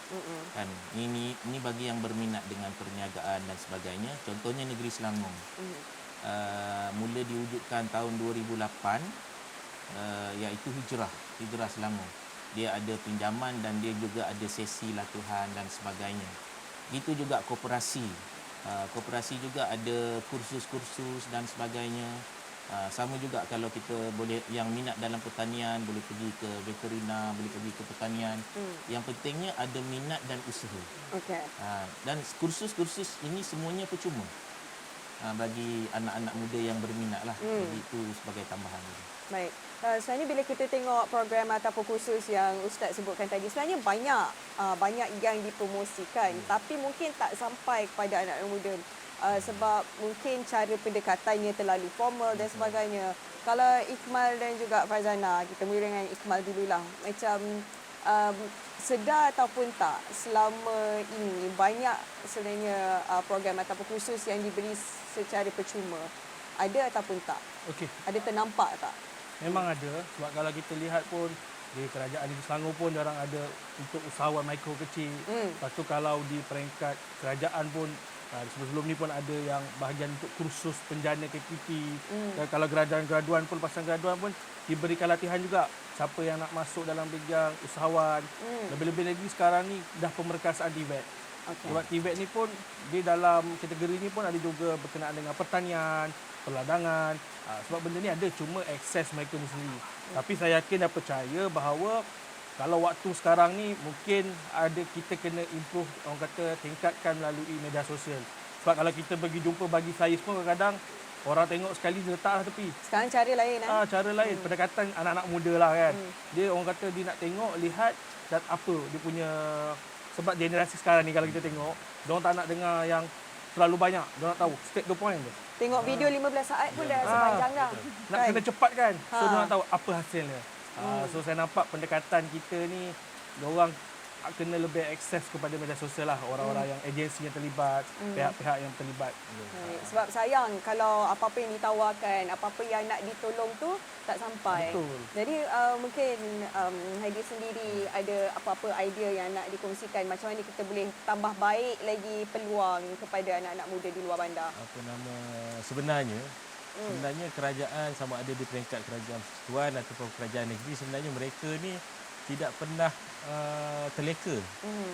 Kan ini bagi yang berminat dengan perniagaan dan sebagainya. Contohnya Negeri Selangor. Mula diwujudkan tahun 2008, iaitu Hijrah Selangor. Dia ada pinjaman dan dia juga ada sesi latihan dan sebagainya. Itu juga koperasi. Koperasi juga ada kursus-kursus dan sebagainya. Sama juga kalau kita boleh yang minat dalam pertanian boleh pergi ke veterina, boleh pergi ke pertanian. Yang pentingnya ada minat dan usaha. Okey. Dan kursus-kursus ini semuanya percuma bagi anak-anak muda yang berminat lah. Jadi itu sebagai tambahan. Baik. Sebenarnya bila kita tengok program ataupun kursus yang Ustaz sebutkan tadi, sebenarnya banyak yang dipromosikan, tapi mungkin tak sampai kepada anak-anak muda. Sebab mungkin cara pendekatannya terlalu formal dan sebagainya. Kalau Ikmal dan juga Farzana, kita mula dengan Ikmal dululah. Macam sedar ataupun tak, selama ini banyak sebenarnya program ataupun kursus yang diberi secara percuma. Ada ataupun tak? Okey. Ada ternampak tak? Memang ada, sebab kalau kita lihat pun di kerajaan di Selangor pun jarang ada untuk usahawan mikro kecil. Lepas tu kalau di peringkat kerajaan pun Sebelum ni pun ada yang bahagian untuk kursus penjana KTP. Dan kalau graduan pun, lepasan graduan pun diberikan latihan juga. Siapa yang nak masuk dalam bidang usahawan. Lebih-lebih lagi sekarang ni dah pemerkasaan TVET. Sebab TVET ni pun, dia dalam kategori ni pun ada juga berkenaan dengan pertanian, perladangan. Sebab benda ni ada, cuma akses mereka ni sendiri. Tapi saya yakin dan percaya bahawa kalau waktu sekarang ni mungkin ada kita kena improve, orang kata tingkatkan melalui media sosial. Sebab kalau kita pergi jumpa bagi saya pun kadang-kadang orang tengok sekali dia letaklah tepi. Sekarang cara lain Cara lain, pendekatan anak-anak muda lah kan. Dia orang kata dia nak tengok, lihat dan apa dia punya, sebab generasi sekarang ni kalau kita tengok, dia orang tak nak dengar yang terlalu banyak. Dia nak tahu straight to point je. Tengok video 15 saat pun dah sepanjang dah. Nak kena cepat kan. So dia nak tahu apa hasilnya. So saya nampak pendekatan kita ni, diorang kena lebih akses kepada media sosial lah, orang-orang yang agensi yang terlibat, pihak-pihak yang terlibat. Sebab sayang kalau apa-apa yang ditawarkan, apa-apa yang nak ditolong tu tak sampai. Betul. Jadi mungkin Heidi sendiri ada apa-apa idea yang nak dikongsikan, macam mana kita boleh tambah baik lagi peluang kepada anak-anak muda di luar bandar. Sebenarnya kerajaan, sama ada di peringkat kerajaan persekutuan ataupun kerajaan negeri, sebenarnya mereka ni tidak pernah terleka,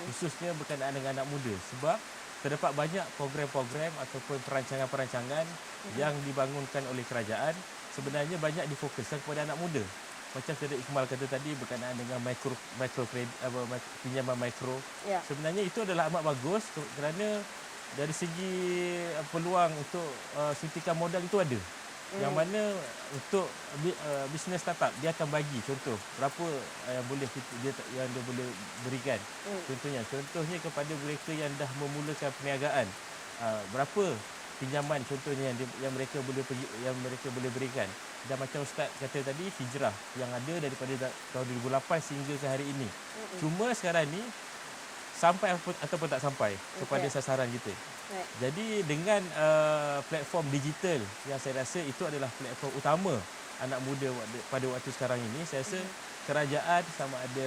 khususnya berkenaan dengan anak muda. Sebab terdapat banyak program-program ataupun perancangan-perancangan yang dibangunkan oleh kerajaan, sebenarnya banyak difokuskan kepada anak muda. Macam Saudara Iqmal kata tadi berkenaan dengan pinjaman mikro. Sebenarnya itu adalah amat bagus kerana dari segi peluang untuk suntikan modal itu ada. Yang mana untuk bisnes startup dia akan bagi contoh berapa yang boleh dia boleh berikan. Contohnya kepada mereka yang dah memulakan perniagaan, berapa pinjaman contohnya yang mereka boleh berikan. Dan macam Ustaz kata tadi, hijrah yang ada daripada tahun 2008 sehingga ke hari ini. Cuma sekarang ni sampai ataupun tak sampai kepada sasaran kita. Jadi dengan platform digital yang saya rasa itu adalah platform utama anak muda pada waktu sekarang ini, saya rasa kerajaan sama ada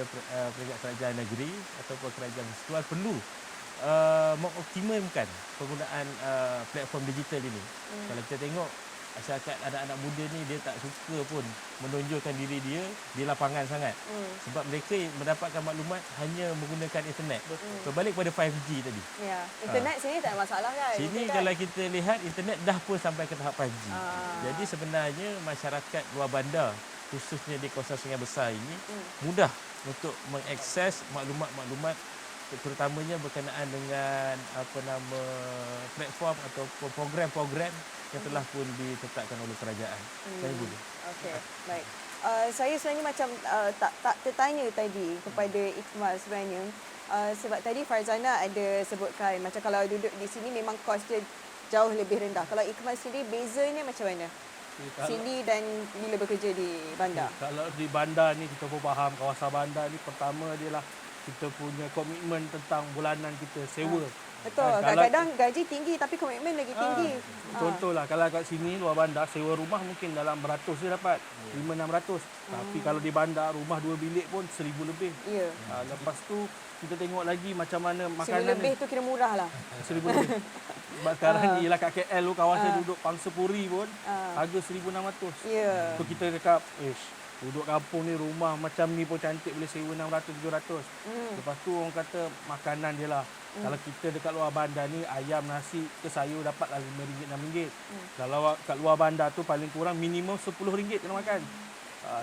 peringkat kerajaan negeri ataupun kerajaan persekutuan perlu mengoptimumkan penggunaan platform digital ini. Kalau kita tengok masyarakat anak-anak muda ni, dia tak suka pun menonjolkan diri dia di lapangan sangat. Sebab mereka mendapatkan maklumat hanya menggunakan internet. Berbalik pada 5G tadi. Ya, internet sini tak ada masalah kan? Sini kalau kita lihat internet dah pun sampai ke tahap 5G. Jadi sebenarnya masyarakat luar bandar, khususnya di kawasan Sungai Besar ini, mudah untuk mengakses maklumat-maklumat terutamanya berkenaan dengan platform atau program-program yang telah pun ditetapkan oleh kerajaan. Saya boleh. Okey, baik. Saya sebenarnya macam tak tertanya tadi kepada Iqmal sebenarnya. Sebab tadi Farzana ada sebutkan macam kalau duduk di sini memang kos dia jauh lebih rendah. Kalau Iqmal sendiri bezanya macam mana? Sini dan bila bekerja di bandar. Kalau di bandar ni kita pun faham, kawasan bandar ni pertama adalah kita punya komitmen tentang bulanan kita sewa. Betul. Kadang-kadang gaji tinggi tapi komitmen lagi tinggi. Contohlah kalau kat sini luar bandar sewa rumah mungkin dalam beratus je dapat. 500-600. Tapi kalau di bandar rumah 2 bilik pun 1,000 lebih. Ya. Lepas tu kita tengok lagi macam mana 1,000 makanan lebih tu kira murah lah. 1,000 lebih. Sebab sekarang ni ialah kat KL tu kawasan duduk Pangsapuri pun harga 1,600. Ya. So kita cakap, duduk kampung ni rumah macam ni pun cantik boleh sewa 600-700. Lepas tu orang kata makanan dia lah. Kalau kita dekat luar bandar ni ayam, nasi ke sayur dapatlah RM5, RM6. Kalau kat luar bandar tu paling kurang minimum RM10 kena makan.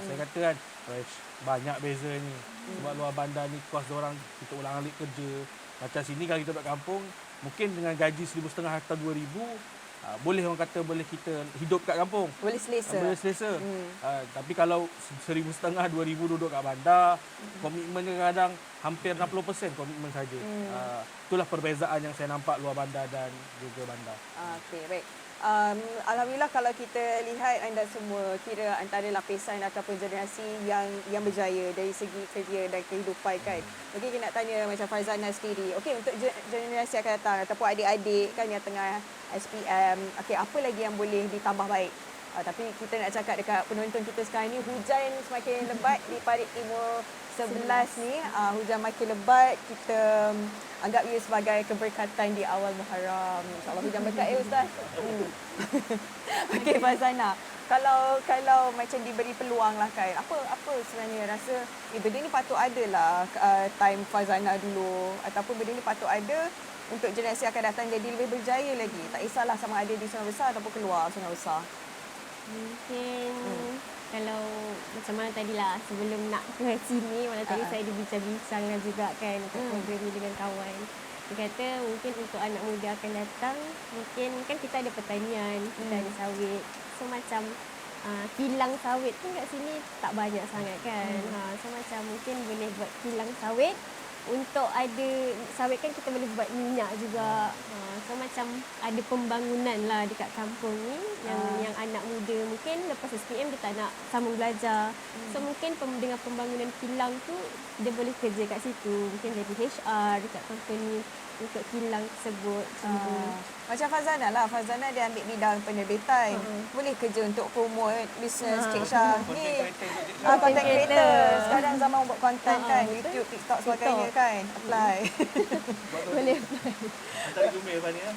Saya kata kan, banyak beza ni. Sebab luar bandar ni kos orang kita ulang-alik kerja. Macam sini kalau kita duduk kampung, mungkin dengan gaji RM1,500 atau RM2,000, boleh orang kata boleh kita hidup kat kampung. Boleh selesa. Boleh selesa. Tapi kalau RM1,500, RM2,000 duduk kat bandar, komitmen kadang hampir 60% komitmen saja. Itulah perbezaan yang saya nampak luar bandar dan juga bandar. Okey, baik. Alhamdulillah kalau kita lihat anda semua kira antara lapisan ataupun generasi yang berjaya dari segi kerja dan kehidupan kan. Mungkin kita nak tanya macam Farzana sendiri. Okey, untuk generasi akan datang ataupun adik-adik kan yang tengah SPM, okey, apa lagi yang boleh ditambah baik? Tapi kita nak cakap dekat penonton kita sekarang ni, hujan semakin lebat di parit timur 11 ni hujan makin lebat, kita anggap ia sebagai keberkatan di awal Muharram. InsyaAllah hujan berkat Ustaz. Okey Fazana, kalau macam diberi peluang lah kan, apa sebenarnya rasa benda ni patut ada lah time Fazana dulu, ataupun benda ni patut ada untuk generasi akan datang jadi lebih berjaya lagi. Tak kisahlah sama ada di Sungai Besar ataupun keluar Sungai Besar. Mungkin kalau macam mana tadilah sebelum nak ke sini, malam tadi saya dibincang-bincang juga kan untuk program ni dengan kawan. Dia kata mungkin untuk anak muda akan datang, mungkin kan kita ada pertanian, kita ada sawit. So macam kilang sawit pun kat sini tak banyak sangat kan. So macam mungkin boleh buat kilang sawit. Untuk ada sawit kan kita boleh buat minyak juga. So macam ada pembangunan lah dekat kampung ni yang anak muda mungkin lepas SPM dia tak nak sambung belajar. So mungkin dengan pembangunan kilang tu dia boleh kerja kat situ. Mungkin jadi HR dekat company untuk kilang tersebut. Macam Fazana lah. Fazana dia ambil bidang penerbitan. Boleh kerja untuk promote bisnes Cik Syah ni. Content creator. Sekarang zaman buat content kan. YouTube, TikTok sebagainya kan. Apply. Boleh apply. Antara gemir Fani ya.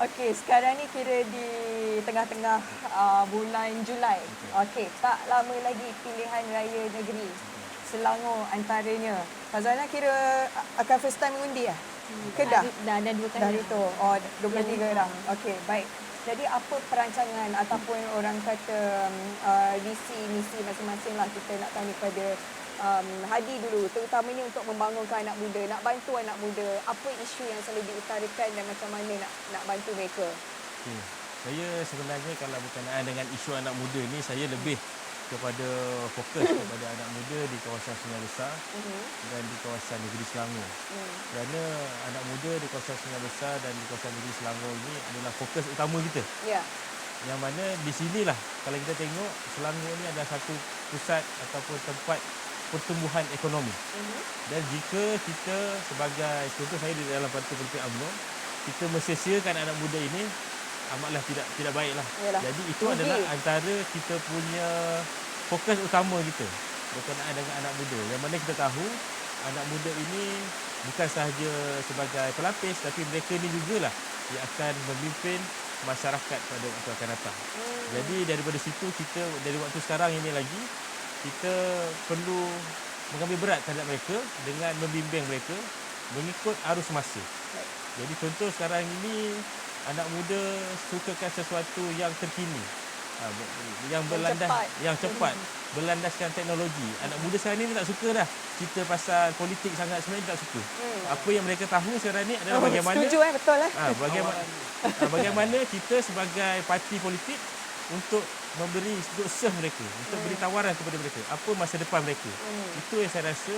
Okey, sekarang ni kira di tengah-tengah bulan Julai. Okey, tak lama lagi pilihan raya negeri. Selangor antaranya. Fazana kira akan first time mengundi lah? Ke dah? Dah 2 kali. Dah itu. Oh, 23 dah. Okey, baik. Jadi apa perancangan ataupun orang kata visi-misi masing-masing lah kita nak tanya kepada Hadi dulu, terutamanya untuk membangunkan anak muda, nak bantu anak muda. Apa isu yang selalu diutarakan dan macam mana nak bantu mereka? Saya sebenarnya kalau berkenaan dengan isu anak muda ni, saya lebih kepada fokus kepada anak muda di kawasan Sungai Besar dan di kawasan negeri Selangor. Kerana anak muda di kawasan Sungai Besar dan di kawasan negeri Selangor ini adalah fokus utama kita. Ya. Yang mana di sinilah kalau kita tengok Selangor ni adalah satu pusat ataupun tempat pertumbuhan ekonomi. Dan jika kita sebagai contoh saya di dalam Parti Politik UMNO, kita mensia-siakan anak muda ini amatlah tidak baiklah. Yalah. Jadi itu adalah antara kita punya fokus utama kita berkenaan dengan anak muda. Yang mana kita tahu anak muda ini bukan sahaja sebagai pelapis, tapi mereka ni jugalah yang akan memimpin masyarakat pada waktu akan datang. Jadi daripada situ kita dari waktu sekarang ini lagi kita perlu mengambil berat terhadap mereka dengan membimbing mereka mengikut arus masa. Jadi contoh sekarang ini anak muda sukakan sesuatu yang terkini, yang cepat, berlandaskan teknologi. Anak muda sekarang ni tak suka dah cerita pasal politik sangat, sebenarnya tak suka. Apa yang mereka tahu sekarang ni adalah bagaimana Setuju betul bagaimana kita sebagai parti politik untuk untuk serve mereka, untuk beri tawaran kepada mereka apa masa depan mereka. Itu yang saya rasa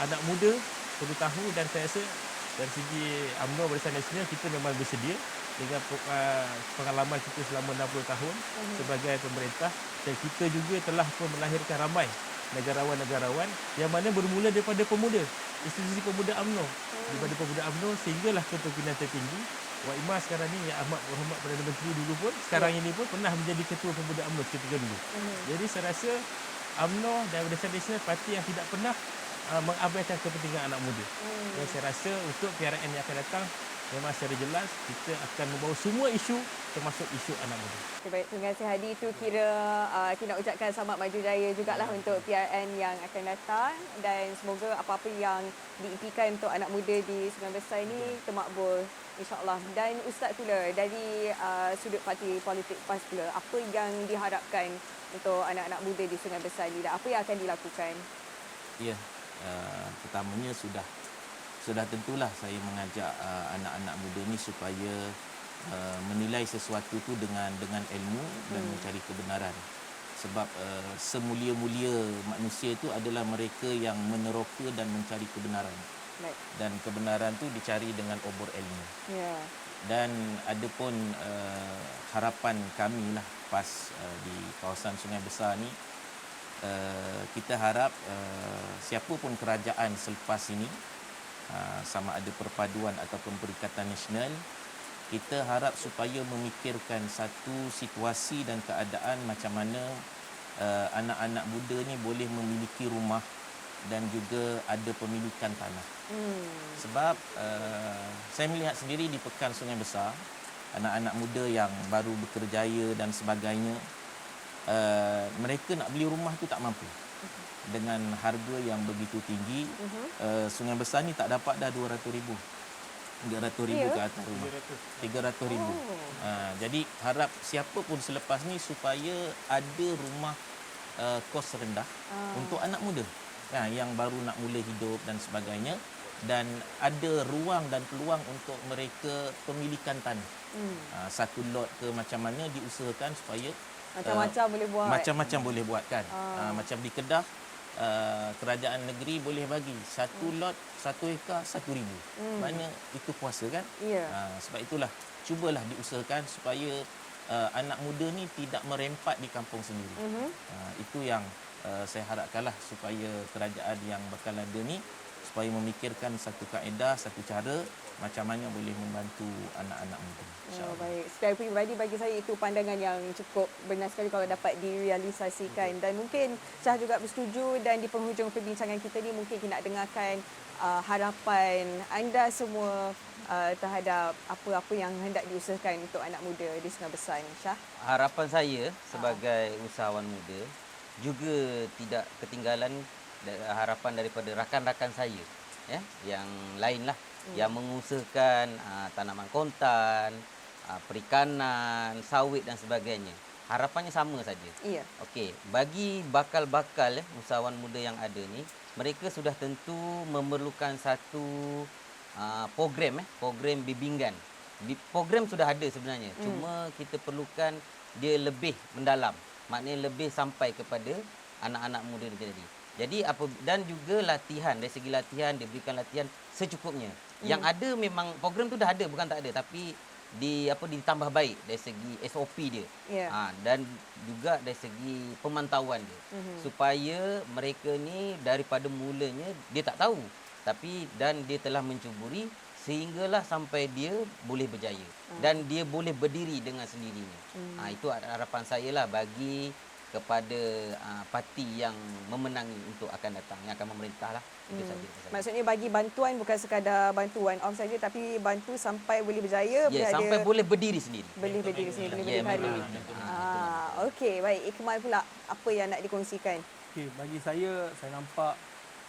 anak muda perlu tahu, dan saya rasa dari segi UMNO Barisan Nasional kita memang bersedia dengan pengalaman kita selama 60 tahun sebagai pemerintah, dan kita juga telah pun melahirkan ramai negarawan-negarawan yang mana bermula daripada pemuda, institusi pemuda UMNO, daripada pemuda UMNO sehinggalah ke pimpinan tertinggi. Wak Imar sekarang ni yang amat berhormat Perdana Menteri dulu pun sekarang ini pun pernah menjadi ketua pemuda UMNO ketika dulu. Jadi saya rasa UMNO dan Barisan Nasional parti yang tidak pernah mengabaikan kepentingan anak muda. Dan saya rasa untuk PRN yang akan datang memang secara jelas kita akan membawa semua isu termasuk isu anak muda. Baik, terima kasih Hadi. Itu kira kita nak ucapkan selamat maju jaya jugalah untuk PRN yang akan datang, dan semoga apa-apa yang diimpikan untuk anak muda di Sungai Besar ini termakbul insya-Allah. Dan Ustaz pula dari sudut parti politik PAS pula, apa yang diharapkan untuk anak-anak muda di Sungai Besar ini dan apa yang akan dilakukan? Ya, pertamanya sudah tentulah saya mengajak anak-anak muda ni supaya menilai sesuatu tu dengan ilmu dan mencari kebenaran. Sebab semulia-mulia manusia itu adalah mereka yang meneroka dan mencari kebenaran. Baik. Dan kebenaran tu dicari dengan obor ilmu. Yeah. Dan ada pun harapan kami lah PAS di kawasan Sungai Besar ni, kita harap siapa pun kerajaan selepas ini, sama ada perpaduan ataupun perikatan nasional, kita harap supaya memikirkan satu situasi dan keadaan macam mana anak-anak muda ni boleh memiliki rumah dan juga ada pemilikan tanah. Sebab saya melihat sendiri di Pekan Sungai Besar, anak-anak muda yang baru bekerjaya dan sebagainya, mereka nak beli rumah tu tak mampu. Dengan harga yang begitu tinggi, Sungai Besar ni tak dapat dah 200,000. 300,000 ke atas rumah. 300,000. Jadi harap siapa pun selepas ni supaya ada rumah kos rendah untuk anak muda yang baru nak mula hidup dan sebagainya, dan ada ruang dan peluang untuk mereka pemilikan tanah. Satu lot ke macam mana diusahakan supaya macam-macam boleh buat. Macam-macam boleh buat kan. Macam di Kedah, kerajaan negeri boleh bagi satu lot 1 ekar 1,000. Mana itu kuasa kan? Sebab itulah cubalah diusahakan supaya anak muda ni tidak merempat di kampung sendiri. Itu yang saya harapkanlah supaya kerajaan yang bakal ada ni supaya memikirkan satu kaedah, satu cara macam mana boleh membantu anak-anak muda. Baik. Secara peribadi bagi saya itu pandangan yang cukup benar sekali kalau dapat direalisasikan. Dan mungkin Syah juga bersetuju, dan di penghujung perbincangan kita ni mungkin kita nak dengarkan harapan anda semua terhadap apa-apa yang hendak diusahakan untuk anak muda di Sungai Besar ni. Syah? Harapan saya sebagai usahawan muda juga tidak ketinggalan harapan daripada rakan-rakan saya yang lain lah, yang mengusahakan tanaman kontan, perikanan, sawit dan sebagainya. Harapannya sama saja. Okey, bagi bakal-bakal usahawan muda yang ada ni, mereka sudah tentu memerlukan satu program bimbingan. Program sudah ada sebenarnya. Cuma kita perlukan dia lebih mendalam. Maknanya lebih sampai kepada anak-anak muda tadi. Jadi dan juga latihan, dari segi latihan diberikan latihan secukupnya. Yang ada memang program tu dah ada, bukan tak ada, tapi ditambah baik dari segi SOP dia. Dan juga dari segi pemantauan dia. Supaya mereka ni daripada mulanya dia tak tahu, tapi dan dia telah mencuburi sehinggalah sampai dia boleh berjaya dan dia boleh berdiri dengan sendirinya. Itu harapan saya lah bagi kepada parti yang memenangi untuk akan datang, yang akan memerintah lah. Itu saja. Maksudnya bagi bantuan bukan sekadar bantuan off saja, tapi bantu sampai boleh berjaya, sampai boleh berdiri sendiri. Boleh berdiri sendiri, boleh berdiri. Okey, baik. Ikmal pula, apa yang nak dikongsikan? Okey, bagi saya nampak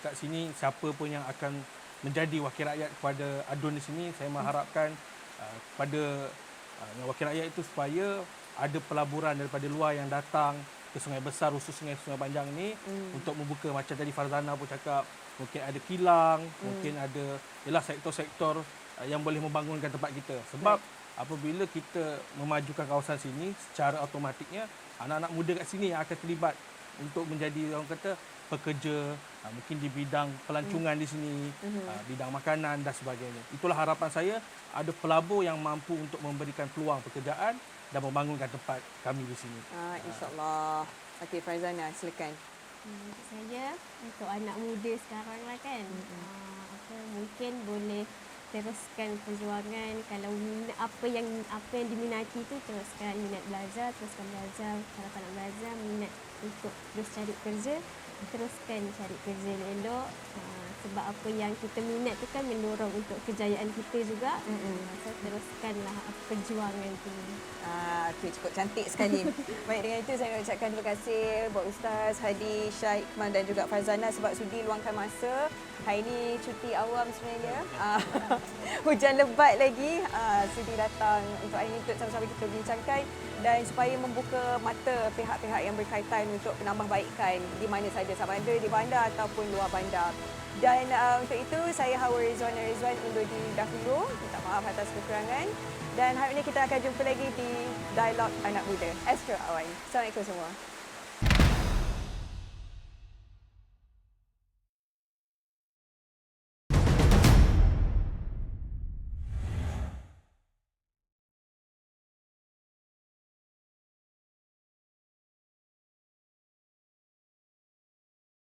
kat sini siapa pun yang akan menjadi wakil rakyat kepada ADUN di sini, saya mengharapkan kepada wakil rakyat itu supaya ada pelaburan daripada luar yang datang ke Sungai Besar, khusus Sungai Panjang ni, untuk membuka, macam tadi Farzana pun cakap, mungkin ada kilang, mungkin ada sektor-sektor yang boleh membangunkan tempat kita. Sebab apabila kita memajukan kawasan sini, secara automatiknya anak-anak muda kat sini yang akan terlibat untuk menjadi, orang kata, pekerja, mungkin di bidang pelancongan di sini, bidang makanan dan sebagainya. Itulah harapan saya, ada pelabur yang mampu untuk memberikan peluang pekerjaan dan membangunkan tempat kami di sini. InsyaAllah. Okey, Farzana, silakan. Saya untuk anak muda sekarang lah kan, mungkin boleh teruskan perjuangan. Kalau apa yang diminati tu, teruskan minat belajar, teruskan belajar. Kalau tak nak belajar, minat untuk terus cari kerja, teruskan cari kerja elok. Sebab apa yang kita minat tu kan mendorong untuk kejayaan kita juga. So teruskanlah perjuangan tu. Okey, cukup cantik sekali. Baik, dengan itu saya nak ucapkan terima kasih buat Ustaz Hadi, Syah, Ikmal dan juga Farzana sebab sudi luangkan masa. Hari ini cuti awam sebenarnya. Hujan lebat lagi. Sudi datang untuk hari ini untuk sama-sama kita bincangkan dan supaya membuka mata pihak-pihak yang berkaitan untuk penambahbaikan di mana saja, sama ada di bandar ataupun luar bandar. Dan untuk itu saya Hawa Rizwan undur diri dahulu. Minta maaf atas kekurangan. Dan hari ini kita akan jumpa lagi di Dialog Anak Muda. Astro Awan. Assalamualaikum semua.